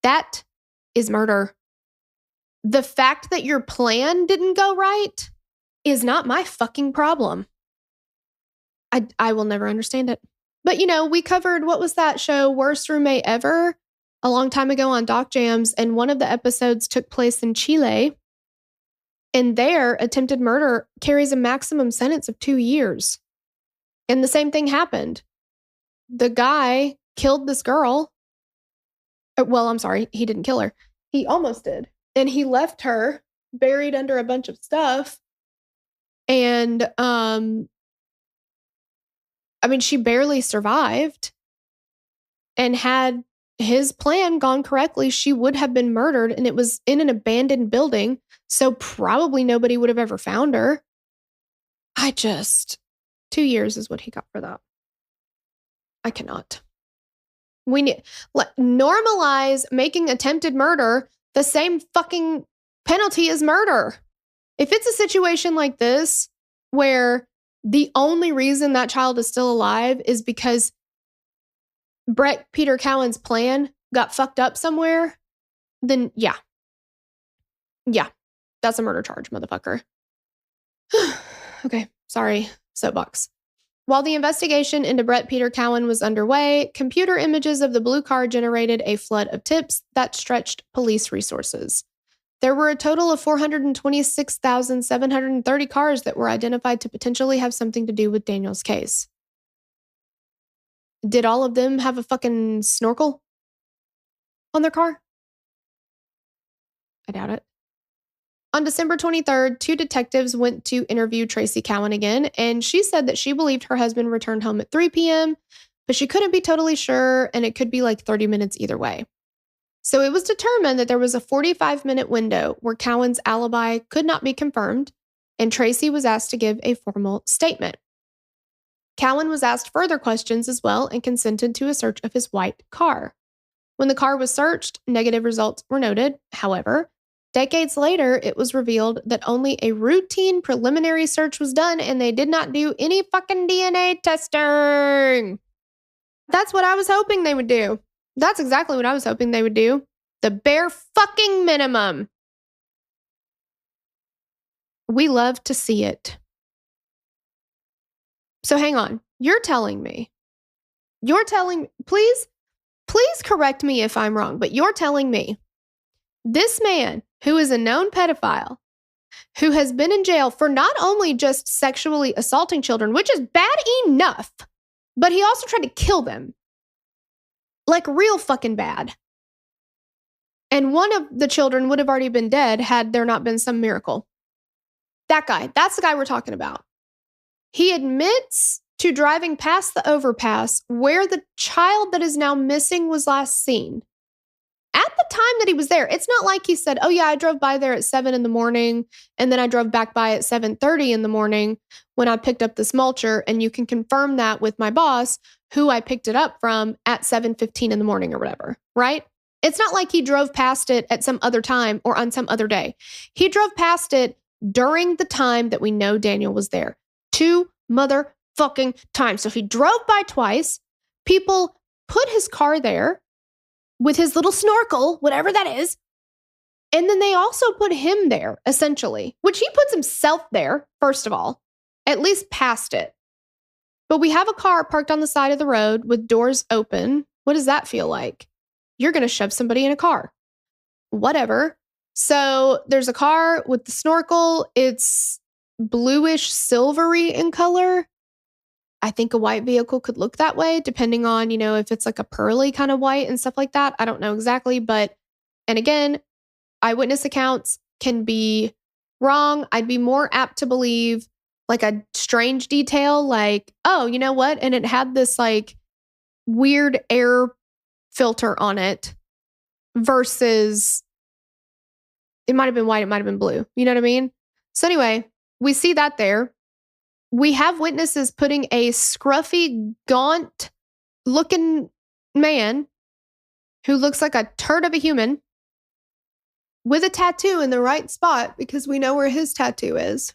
that is murder. The fact that your plan didn't go right is not my fucking problem. I will never understand it. But we covered, what was that show, Worst Roommate Ever, a long time ago on Doc Jams, and one of the episodes took place in Chile. And there, attempted murder carries a maximum sentence of 2 years. And the same thing happened. The guy killed this girl. Well, I'm sorry, he didn't kill her. He almost did. And he left her buried under a bunch of stuff. And, she barely survived. And had his plan gone correctly, she would have been murdered. And it was in an abandoned building. So probably nobody would have ever found her. 2 years is what he got for that. I cannot. We need normalize making attempted murder the same fucking penalty as murder. If it's a situation like this where the only reason that child is still alive is because Brett Peter Cowan's plan got fucked up somewhere, then yeah. Yeah, that's a murder charge, motherfucker. Okay, sorry, soapbox. While the investigation into Brett Peter Cowan was underway, computer images of the blue car generated a flood of tips that stretched police resources. There were a total of 426,730 cars that were identified to potentially have something to do with Daniel's case. Did all of them have a fucking snorkel on their car? I doubt it. On December 23rd, 2 detectives went to interview Tracy Cowan again, and she said that she believed her husband returned home at 3 p.m., but she couldn't be totally sure, and it could be like 30 minutes either way. So it was determined that there was a 45-minute window where Cowan's alibi could not be confirmed, and Tracy was asked to give a formal statement. Cowan was asked further questions as well and consented to a search of his white car. When the car was searched, negative results were noted. However, decades later, it was revealed that only a routine preliminary search was done and they did not do any fucking DNA testing. That's what I was hoping they would do. That's exactly what I was hoping they would do. The bare fucking minimum. We love to see it. So hang on. You're telling me, please correct me if I'm wrong, but you're telling me this man who is a known pedophile, who has been in jail for not only just sexually assaulting children, which is bad enough, but he also tried to kill them. Like real fucking bad. And one of the children would have already been dead had there not been some miracle. That guy, that's the guy we're talking about. He admits to driving past the overpass where the child that is now missing was last seen. At the time that he was there, it's not like he said, oh yeah, I drove by there at 7 in the morning and then I drove back by at 7:30 in the morning when I picked up this mulcher, and you can confirm that with my boss who I picked it up from at 7:15 in the morning or whatever, right? It's not like he drove past it at some other time or on some other day. He drove past it during the time that we know Daniel was there. 2 motherfucking times. So he drove by twice. People put his car there with his little snorkel, whatever that is. And then they also put him there, essentially, which he puts himself there, first of all, at least past it. But we have a car parked on the side of the road with doors open. What does that feel like? You're going to shove somebody in a car. Whatever. So there's a car with the snorkel. It's bluish silvery in color. I think a white vehicle could look that way, depending on, if it's like a pearly kind of white and stuff like that. I don't know exactly, but, and again, eyewitness accounts can be wrong. I'd be more apt to believe like a strange detail, like, oh, you know what? And it had this like weird air filter on it versus it might have been white, it might have been blue. You know what I mean? So anyway, we see that there. We have witnesses putting a scruffy, gaunt looking man who looks like a turd of a human with a tattoo in the right spot, because we know where his tattoo is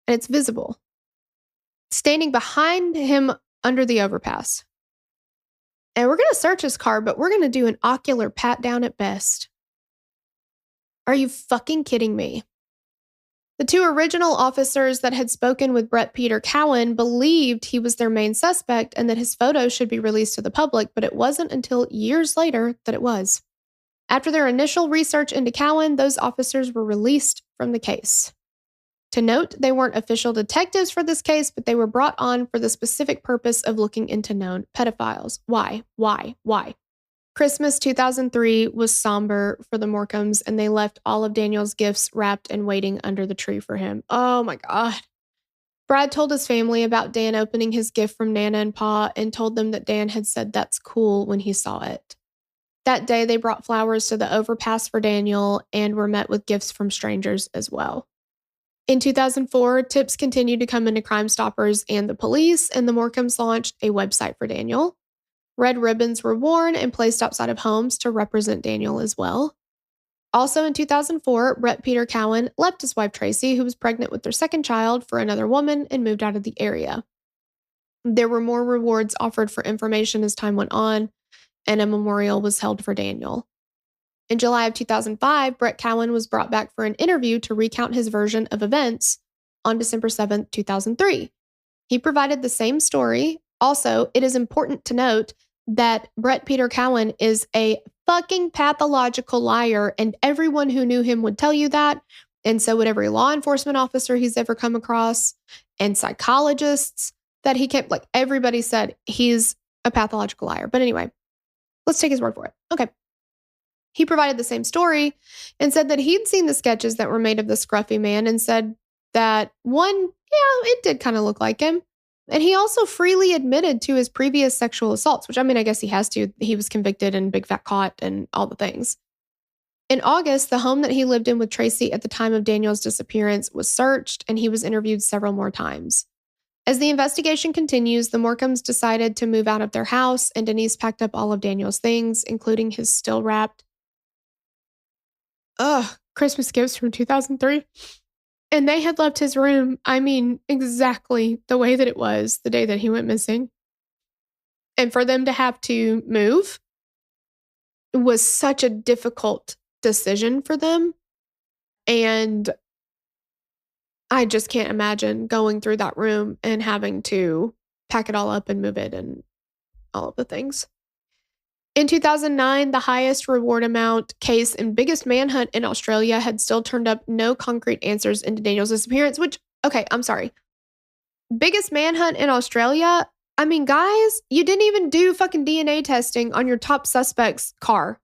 and it's visible, standing behind him under the overpass. And we're going to search his car, but we're going to do an ocular pat down at best. Are you fucking kidding me? The 2 original officers that had spoken with Brett Peter Cowan believed he was their main suspect and that his photos should be released to the public, but it wasn't until years later that it was. After their initial research into Cowan, those officers were released from the case. To note, they weren't official detectives for this case, but they were brought on for the specific purpose of looking into known pedophiles. Why? Christmas 2003 was somber for the Morcombes, and they left all of Daniel's gifts wrapped and waiting under the tree for him. Oh my God. Brad told his family about Dan opening his gift from Nana and Pa and told them that Dan had said that's cool when he saw it. That day, they brought flowers to the overpass for Daniel and were met with gifts from strangers as well. In 2004, tips continued to come into Crime Stoppers and the police, and the Morcombes launched a website for Daniel. Red ribbons were worn and placed outside of homes to represent Daniel as well. Also in 2004, Brett Peter Cowan left his wife Tracy, who was pregnant with their second child, for another woman and moved out of the area. There were more rewards offered for information as time went on, and a memorial was held for Daniel. In July of 2005, Brett Cowan was brought back for an interview to recount his version of events on December 7th, 2003. He provided the same story. Also, it is important to note that Brett Peter Cowan is a fucking pathological liar, and everyone who knew him would tell you that. And so would every law enforcement officer he's ever come across, and psychologists that he kept, like, everybody said he's a pathological liar. But anyway, let's take his word for it. Okay. He provided the same story and said that he'd seen the sketches that were made of the scruffy man and said that one, yeah, it did kind of look like him. And he also freely admitted to his previous sexual assaults, which, I mean, I guess he has to. He was convicted and big fat caught and all the things. In August, the home that he lived in with Tracy at the time of Daniel's disappearance was searched, and he was interviewed several more times. As the investigation continues, the Morcombes decided to move out of their house, and Denise packed up all of Daniel's things, including his still wrapped Christmas gifts from 2003. And they had left his room, I mean, exactly the way that it was the day that he went missing. And for them to have to move was such a difficult decision for them. And I just can't imagine going through that room and having to pack it all up and move it and all of the things. In 2009, the highest reward amount case and biggest manhunt in Australia had still turned up no concrete answers into Daniel's disappearance, which, okay, I'm sorry. Biggest manhunt in Australia? I mean, guys, you didn't even do fucking DNA testing on your top suspect's car.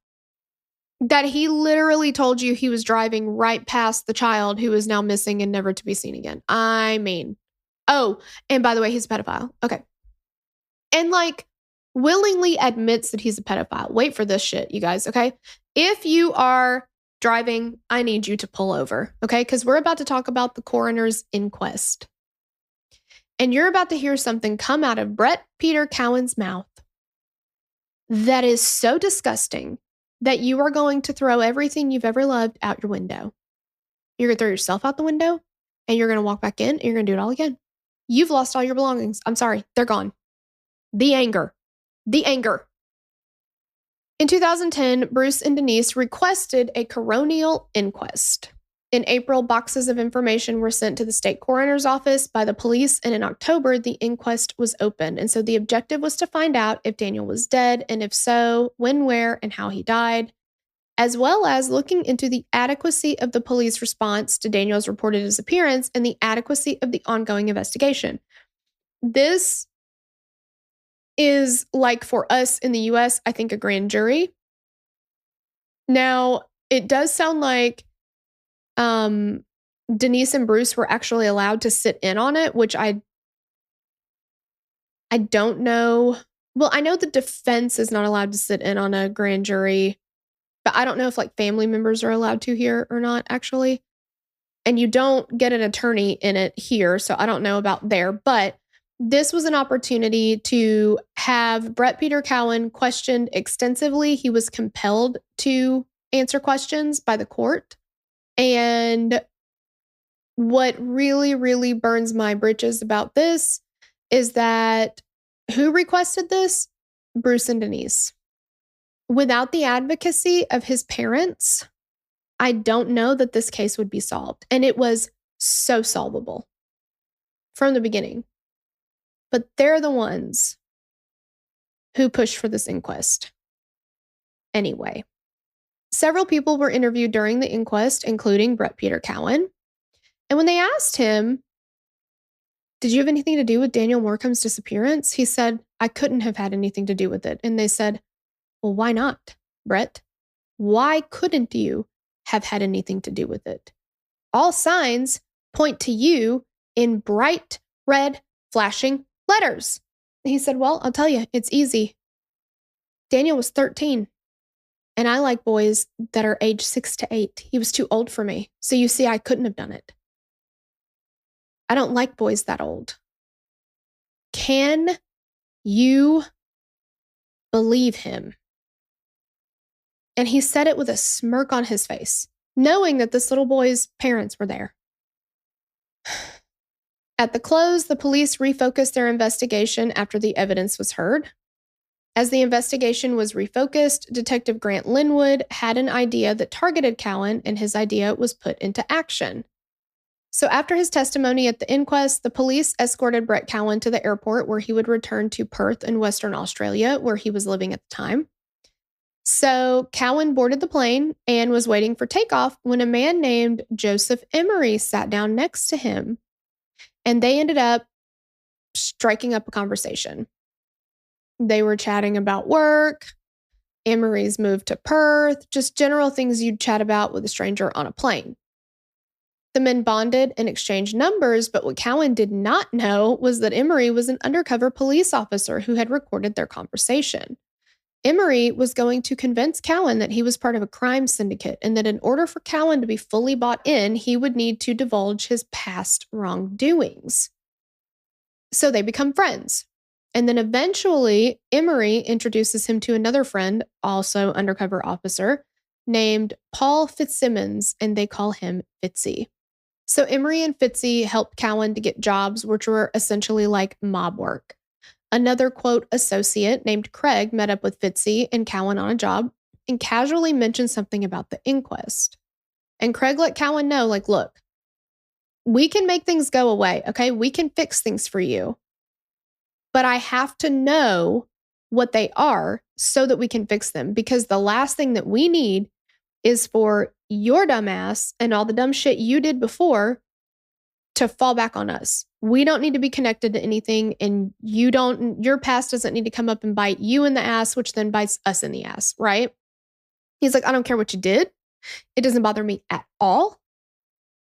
That he literally told you he was driving right past the child who is now missing and never to be seen again. I mean, oh, and by the way, he's a pedophile. Okay. And like, willingly admits that he's a pedophile. Wait for this shit, you guys, okay? If you are driving, I need you to pull over, okay? Because we're about to talk about the coroner's inquest. And you're about to hear something come out of Brett Peter Cowan's mouth that is so disgusting that you are going to throw everything you've ever loved out your window. You're going to throw yourself out the window, and you're going to walk back in, and you're going to do it all again. You've lost all your belongings. I'm sorry. They're gone. The anger. In 2010, Bruce and Denise requested a coronial inquest. In April, boxes of information were sent to the state coroner's office by the police, and in October, the inquest was opened. And so the objective was to find out if Daniel was dead, and if so, when, where, and how he died, as well as looking into the adequacy of the police response to Daniel's reported disappearance and the adequacy of the ongoing investigation. This is, like, for us in the US, I think, a grand jury. Now, it does sound like Denise and Bruce were actually allowed to sit in on it, which I don't know. Well, I know the defense is not allowed to sit in on a grand jury, but I don't know if, like, family members are allowed to here or not, actually. And you don't get an attorney in it here, so I don't know about there, but this was an opportunity to have Brett Peter Cowan questioned extensively. He was compelled to answer questions by the court. And what really, really burns my britches about this is that who requested this? Bruce and Denise. Without the advocacy of his parents, I don't know that this case would be solved. And it was so solvable from the beginning. But they're the ones who pushed for this inquest. Anyway, several people were interviewed during the inquest, including Brett Peter Cowan. And when they asked him, did you have anything to do with Daniel Morcombe's disappearance? He said, I couldn't have had anything to do with it. And they said, well, why not, Brett? Why couldn't you have had anything to do with it? All signs point to you in bright red flashing letters. He said, well, I'll tell you, it's easy. Daniel was 13, and I like boys that are age 6 to 8. He was too old for me. So you see, I couldn't have done it. I don't like boys that old. Can you believe him? And he said it with a smirk on his face, knowing that this little boy's parents were there. At the close, the police refocused their investigation after the evidence was heard. As the investigation was refocused, Detective Grant Linwood had an idea that targeted Cowan, and his idea was put into action. So after his testimony at the inquest, the police escorted Brett Cowan to the airport where he would return to Perth in Western Australia, where he was living at the time. So Cowan boarded the plane and was waiting for takeoff when a man named Joseph Emery sat down next to him. And they ended up striking up a conversation. They were chatting about work, Emery's move to Perth, just general things you'd chat about with a stranger on a plane. The men bonded and exchanged numbers, but what Cowan did not know was that Emery was an undercover police officer who had recorded their conversation. Emery was going to convince Cowan that he was part of a crime syndicate and that in order for Cowan to be fully bought in, he would need to divulge his past wrongdoings. So they become friends. And then eventually, Emery introduces him to another friend, also undercover officer, named Paul Fitzsimmons, and they call him Fitzy. So Emery and Fitzy helped Cowan to get jobs, which were essentially like mob work. Another, quote, associate named Craig met up with Fitzy and Cowan on a job and casually mentioned something about the inquest. And Craig let Cowan know, like, look, we can make things go away, okay? We can fix things for you. But I have to know what they are so that we can fix them. Because the last thing that we need is for your dumb ass and all the dumb shit you did before to fall back on us. We don't need to be connected to anything, and your past doesn't need to come up and bite you in the ass, which then bites us in the ass, right? He's like, I don't care what you did. It doesn't bother me at all,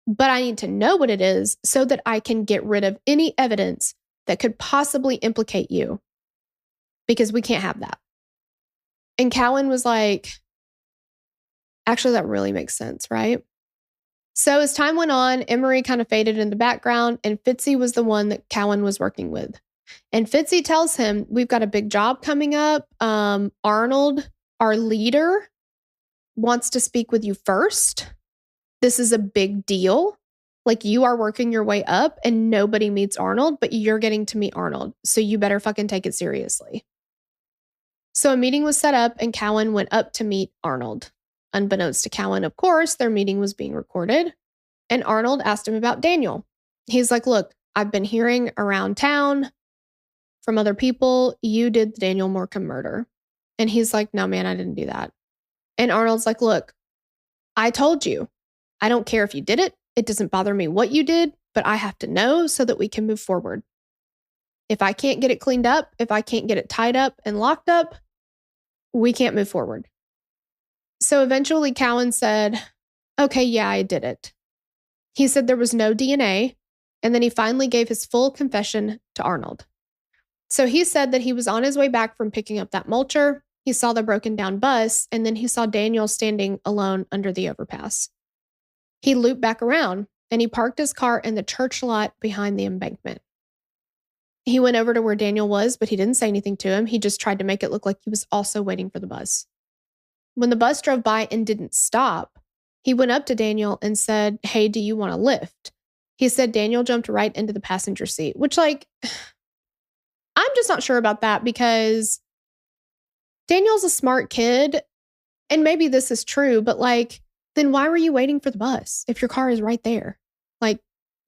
but I need to know what it is so that I can get rid of any evidence that could possibly implicate you, because we can't have that. And Cowan was like, actually, that really makes sense, right? So as time went on, Emery kind of faded in the background, and Fitzy was the one that Cowan was working with. And Fitzy tells him, we've got a big job coming up. Arnold, our leader, wants to speak with you first. This is a big deal. Like, you are working your way up and nobody meets Arnold, but you're getting to meet Arnold. So you better fucking take it seriously. So a meeting was set up and Cowan went up to meet Arnold. Unbeknownst to Cowan, of course, their meeting was being recorded. And Arnold asked him about Daniel. He's like, look, I've been hearing around town from other people, you did the Daniel Morcombe murder. And he's like, no, man, I didn't do that. And Arnold's like, look, I told you, I don't care if you did it. It doesn't bother me what you did, but I have to know so that we can move forward. If I can't get it cleaned up, if I can't get it tied up and locked up, we can't move forward. So eventually Cowan said, okay, yeah, I did it. He said there was no DNA, and then he finally gave his full confession to Arnold. So he said that he was on his way back from picking up that mulcher. He saw the broken down bus, and then he saw Daniel standing alone under the overpass. He looped back around, and he parked his car in the church lot behind the embankment. He went over to where Daniel was, but he didn't say anything to him. He just tried to make it look like he was also waiting for the bus. When the bus drove by and didn't stop, he went up to Daniel and said, hey, do you want a lift? He said Daniel jumped right into the passenger seat, which, like, I'm just not sure about that, because Daniel's a smart kid, and maybe this is true, but, like, then why were you waiting for the bus if your car is right there? Like,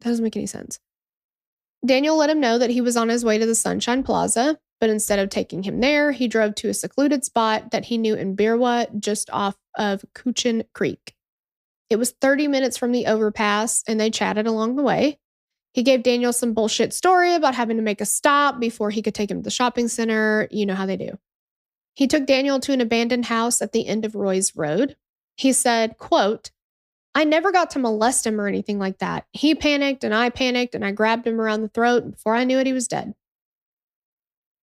that doesn't make any sense. Daniel let him know that he was on his way to the Sunshine Plaza, but instead of taking him there, he drove to a secluded spot that he knew in Birwa, just off of Coochin Creek. It was 30 minutes from the overpass, and they chatted along the way. He gave Daniel some bullshit story about having to make a stop before he could take him to the shopping center. You know how they do. He took Daniel to an abandoned house at the end of Roy's Road. He said, quote, I never got to molest him or anything like that. He panicked and I grabbed him around the throat, and before I knew it, he was dead.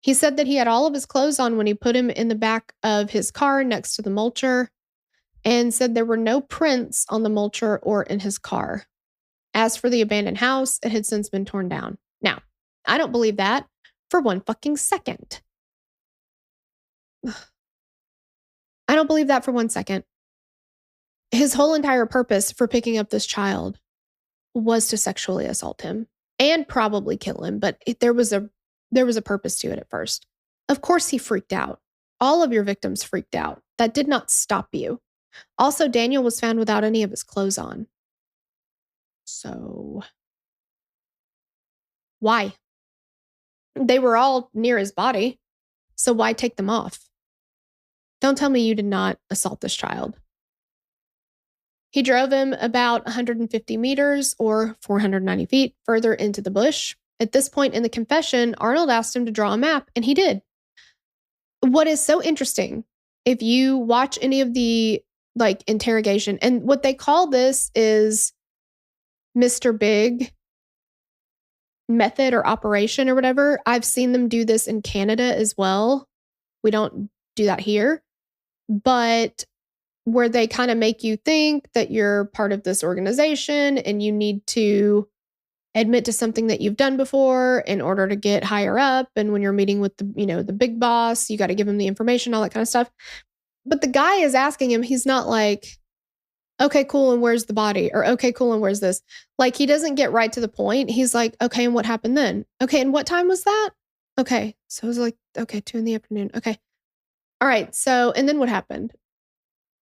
He said that he had all of his clothes on when he put him in the back of his car next to the mulcher, and said there were no prints on the mulcher or in his car. As for the abandoned house, it had since been torn down. Now, I don't believe that for one fucking second. I don't believe that for 1 second. His whole entire purpose for picking up this child was to sexually assault him and probably kill him, but there was a purpose to it at first. Of course he freaked out. All of your victims freaked out. That did not stop you. Also, Daniel was found without any of his clothes on. So, why? They were all near his body, so why take them off? Don't tell me you did not assault this child. He drove him about 150 meters or 490 feet further into the bush. At this point in the confession, Arnold asked him to draw a map, and he did. What is so interesting, if you watch any of the interrogation, and what they call this is Mr. Big method or operation or whatever. I've seen them do this in Canada as well. We don't do that here, but where they kind of make you think that you're part of this organization and you need to admit to something that you've done before in order to get higher up. And when you're meeting with the big boss, you got to give him the information, all that kind of stuff. But the guy is asking him, he's not like, okay, cool, and where's the body? Or okay, cool, and where's this? Like, he doesn't get right to the point. He's like, okay, and what happened then? Okay, and what time was that? Okay, so it was like, okay, 2 p.m. Okay. All right, so, and then what happened?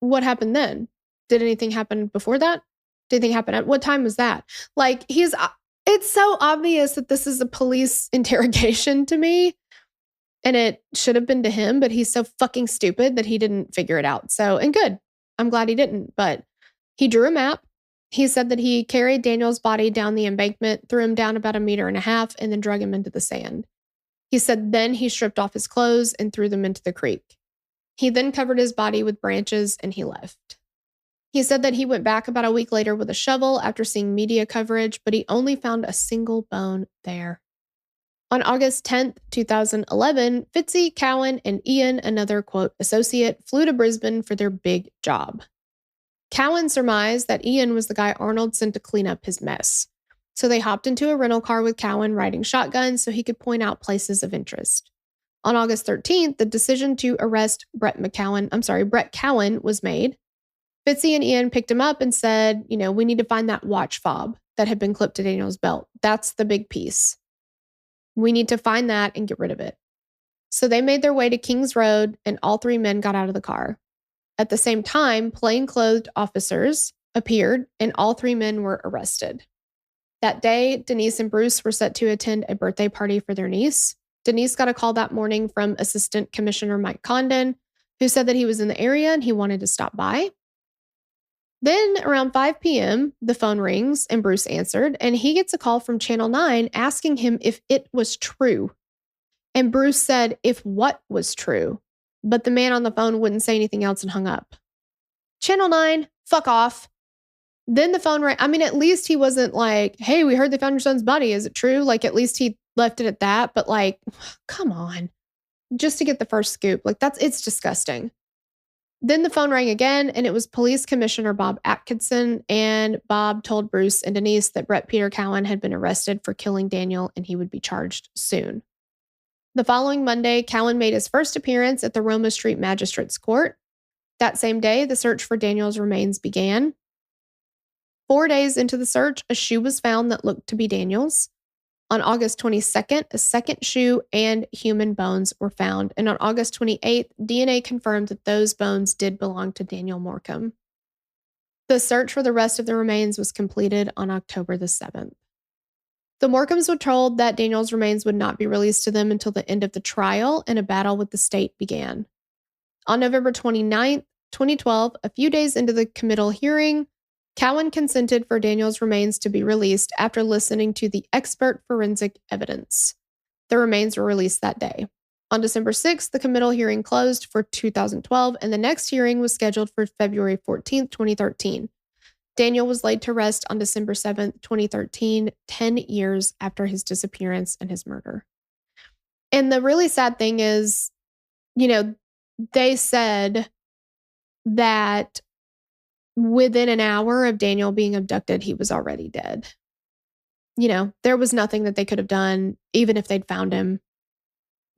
What happened then? Did anything happen before that? Did anything happen at what time was that? Like, it's so obvious that this is a police interrogation to me. And it should have been to him, but he's so fucking stupid that he didn't figure it out. So, and good. I'm glad he didn't. But he drew a map. He said that he carried Daniel's body down the embankment, threw him down about 1.5 meters, and then drug him into the sand. He said then he stripped off his clothes and threw them into the creek. He then covered his body with branches and he left. He said that he went back about a week later with a shovel after seeing media coverage, but he only found a single bone there. On August 10th, 2011, Fitzy, Cowan, and Ian, another, quote, associate, flew to Brisbane for their big job. Cowan surmised that Ian was the guy Arnold sent to clean up his mess. So they hopped into a rental car with Cowan riding shotgun so he could point out places of interest. On August 13th, the decision to arrest Brett Cowan was made. Fitzy and Ian picked him up and said, we need to find that watch fob that had been clipped to Daniel's belt. That's the big piece. We need to find that and get rid of it. So they made their way to Kings Road and all 3 men got out of the car. At the same time, plainclothed officers appeared and all 3 men were arrested. That day, Denise and Bruce were set to attend a birthday party for their niece. Denise got a call that morning from Assistant Commissioner Mike Condon, who said that he was in the area and he wanted to stop by. Then around 5 p.m., the phone rings and Bruce answered, and he gets a call from Channel 9 asking him if it was true. And Bruce said if what was true, but the man on the phone wouldn't say anything else and hung up. Channel 9, fuck off. Then the phone rang. I mean, at least he wasn't like, hey, we heard they found your son's body. Is it true? Like, at least he left it at that. But like, come on. Just to get the first scoop. Like, it's disgusting. Then the phone rang again, and it was Police Commissioner Bob Atkinson, and Bob told Bruce and Denise that Brett Peter Cowan had been arrested for killing Daniel, and he would be charged soon. The following Monday, Cowan made his first appearance at the Roma Street Magistrates Court. That same day, the search for Daniel's remains began. 4 days into the search, a shoe was found that looked to be Daniel's. On August 22nd, a second shoe and human bones were found. And on August 28th, DNA confirmed that those bones did belong to Daniel Morcombe. The search for the rest of the remains was completed on October the 7th. The Morcombes were told that Daniel's remains would not be released to them until the end of the trial, and a battle with the state began. On November 29th, 2012, a few days into the committal hearing, Cowan consented for Daniel's remains to be released after listening to the expert forensic evidence. The remains were released that day. On December 6th, the committal hearing closed for 2012, and the next hearing was scheduled for February 14th, 2013. Daniel was laid to rest on December 7th, 2013, 10 years after his disappearance and his murder. And the really sad thing is, they said that within an hour of Daniel being abducted, he was already dead. There was nothing that they could have done, even if they'd found him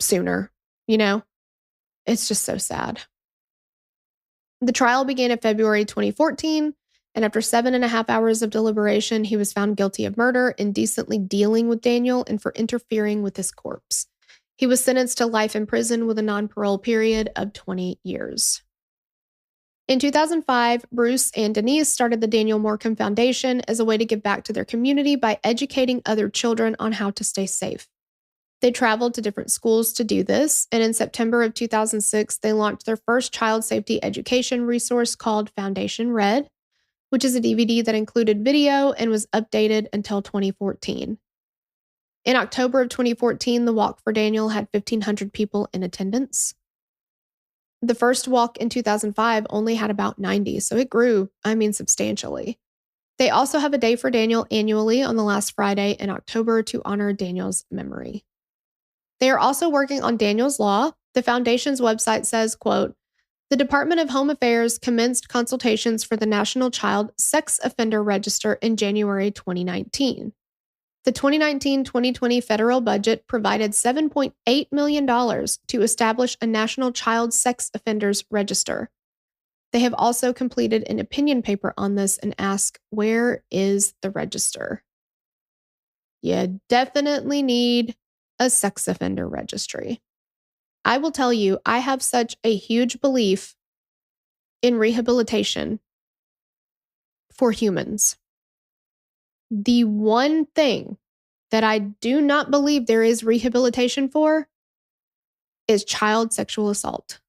sooner. It's just so sad. The trial began in February 2014, and after 7.5 hours of deliberation, he was found guilty of murder, indecently dealing with Daniel, and for interfering with his corpse. He was sentenced to life in prison with a non-parole period of 20 years. In 2005, Bruce and Denise started the Daniel Morcombe Foundation as a way to give back to their community by educating other children on how to stay safe. They traveled to different schools to do this, and in September of 2006, they launched their first child safety education resource called Foundation Red, which is a DVD that included video and was updated until 2014. In October of 2014, the Walk for Daniel had 1,500 people in attendance. The first walk in 2005 only had about 90, so it grew, substantially. They also have a Day for Daniel annually on the last Friday in October to honor Daniel's memory. They are also working on Daniel's Law. The foundation's website says, quote, "The Department of Home Affairs commenced consultations for the National Child Sex Offender Register in January 2019. The 2019-2020 federal budget provided $7.8 million to establish a national child sex offenders register. They have also completed an opinion paper on this and ask, where is the register? You definitely need a sex offender registry. I will tell you, I have such a huge belief in rehabilitation for humans. The one thing that I do not believe there is rehabilitation for is child sexual assault.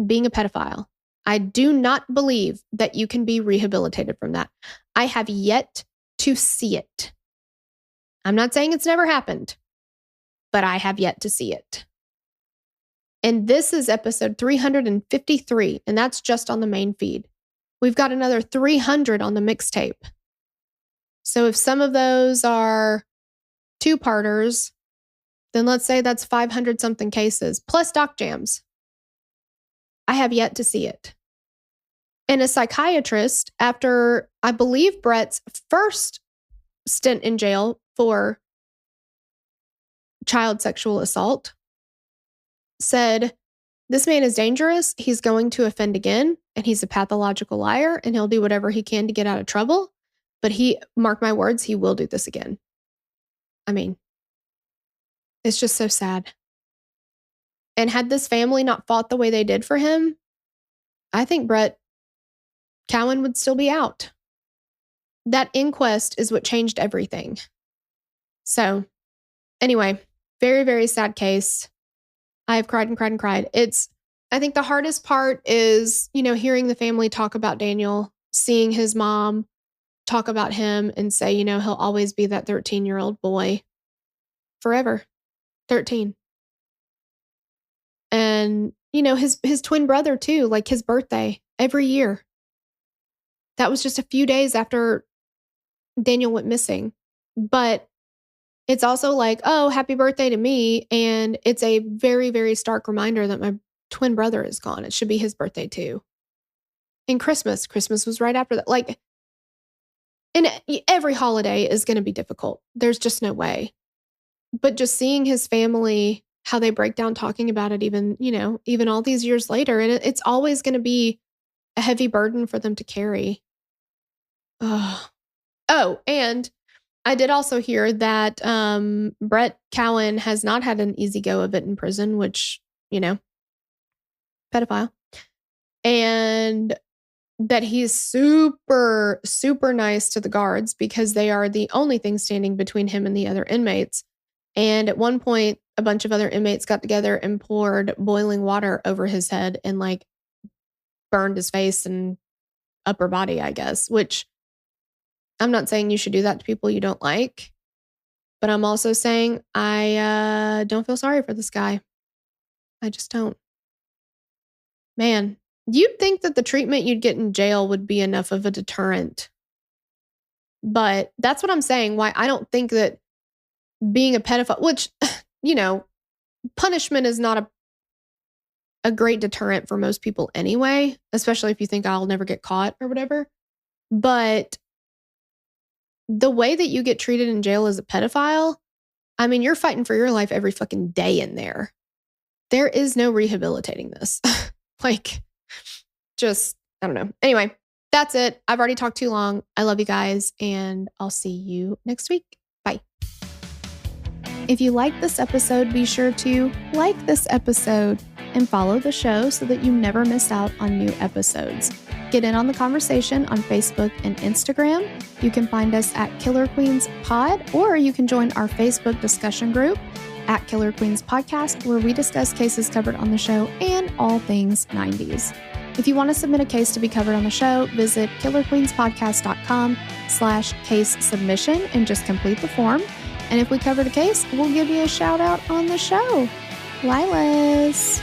Being a pedophile. I do not believe that you can be rehabilitated from that. I have yet to see it. I'm not saying it's never happened, but I have yet to see it. And this is episode 353, and that's just on the main feed. We've got another 300 on the mixtape. So if some of those are two-parters, then let's say that's 500 something cases, plus doc jams. I have yet to see it. And a psychiatrist, after I believe Brett's first stint in jail for child sexual assault, said, "This man is dangerous. He's going to offend again, and he's a pathological liar, and he'll do whatever he can to get out of trouble. But mark my words, he will do this again." It's just so sad. And had this family not fought the way they did for him, I think Brett Cowan would still be out. That inquest is what changed everything. So, anyway, very, very sad case. I have cried and cried and cried. I think the hardest part is, hearing the family talk about Daniel, seeing his mom talk about him and say, he'll always be that 13-year-old boy forever. 13. And, his twin brother too, like his birthday every year. That was just a few days after Daniel went missing. But it's also like, oh, happy birthday to me. And it's a very, very stark reminder that my twin brother is gone. It should be his birthday too. And Christmas was right after that. And every holiday is going to be difficult. There's just no way. But just seeing his family, how they break down talking about it, even all these years later, and it's always going to be a heavy burden for them to carry. Oh, and I did also hear that Brett Cowan has not had an easy go of it in prison, which, pedophile. And that he's super, super nice to the guards because they are the only thing standing between him and the other inmates. And at one point, a bunch of other inmates got together and poured boiling water over his head and burned his face and upper body, I guess, which I'm not saying you should do that to people you don't like, but I'm also saying I don't feel sorry for this guy. I just don't. Man, you'd think that the treatment you'd get in jail would be enough of a deterrent. But that's what I'm saying, why I don't think that being a pedophile, which, punishment is not a great deterrent for most people anyway, especially if you think I'll never get caught or whatever. But the way that you get treated in jail as a pedophile, you're fighting for your life every fucking day in there. There is no rehabilitating this. just, I don't know. Anyway, that's it. I've already talked too long. I love you guys, and I'll see you next week. Bye. If you like this episode, be sure to like this episode and follow the show so that you never miss out on new episodes. Get in on the conversation on Facebook and Instagram. You can find us at Killer Queens Pod, or you can join our Facebook discussion group at Killer Queens Podcast, where we discuss cases covered on the show and all things 90s. If you want to submit a case to be covered on the show, visit killerqueenspodcast.com/case submission and just complete the form. And if we cover the case, we'll give you a shout out on the show. Lilas.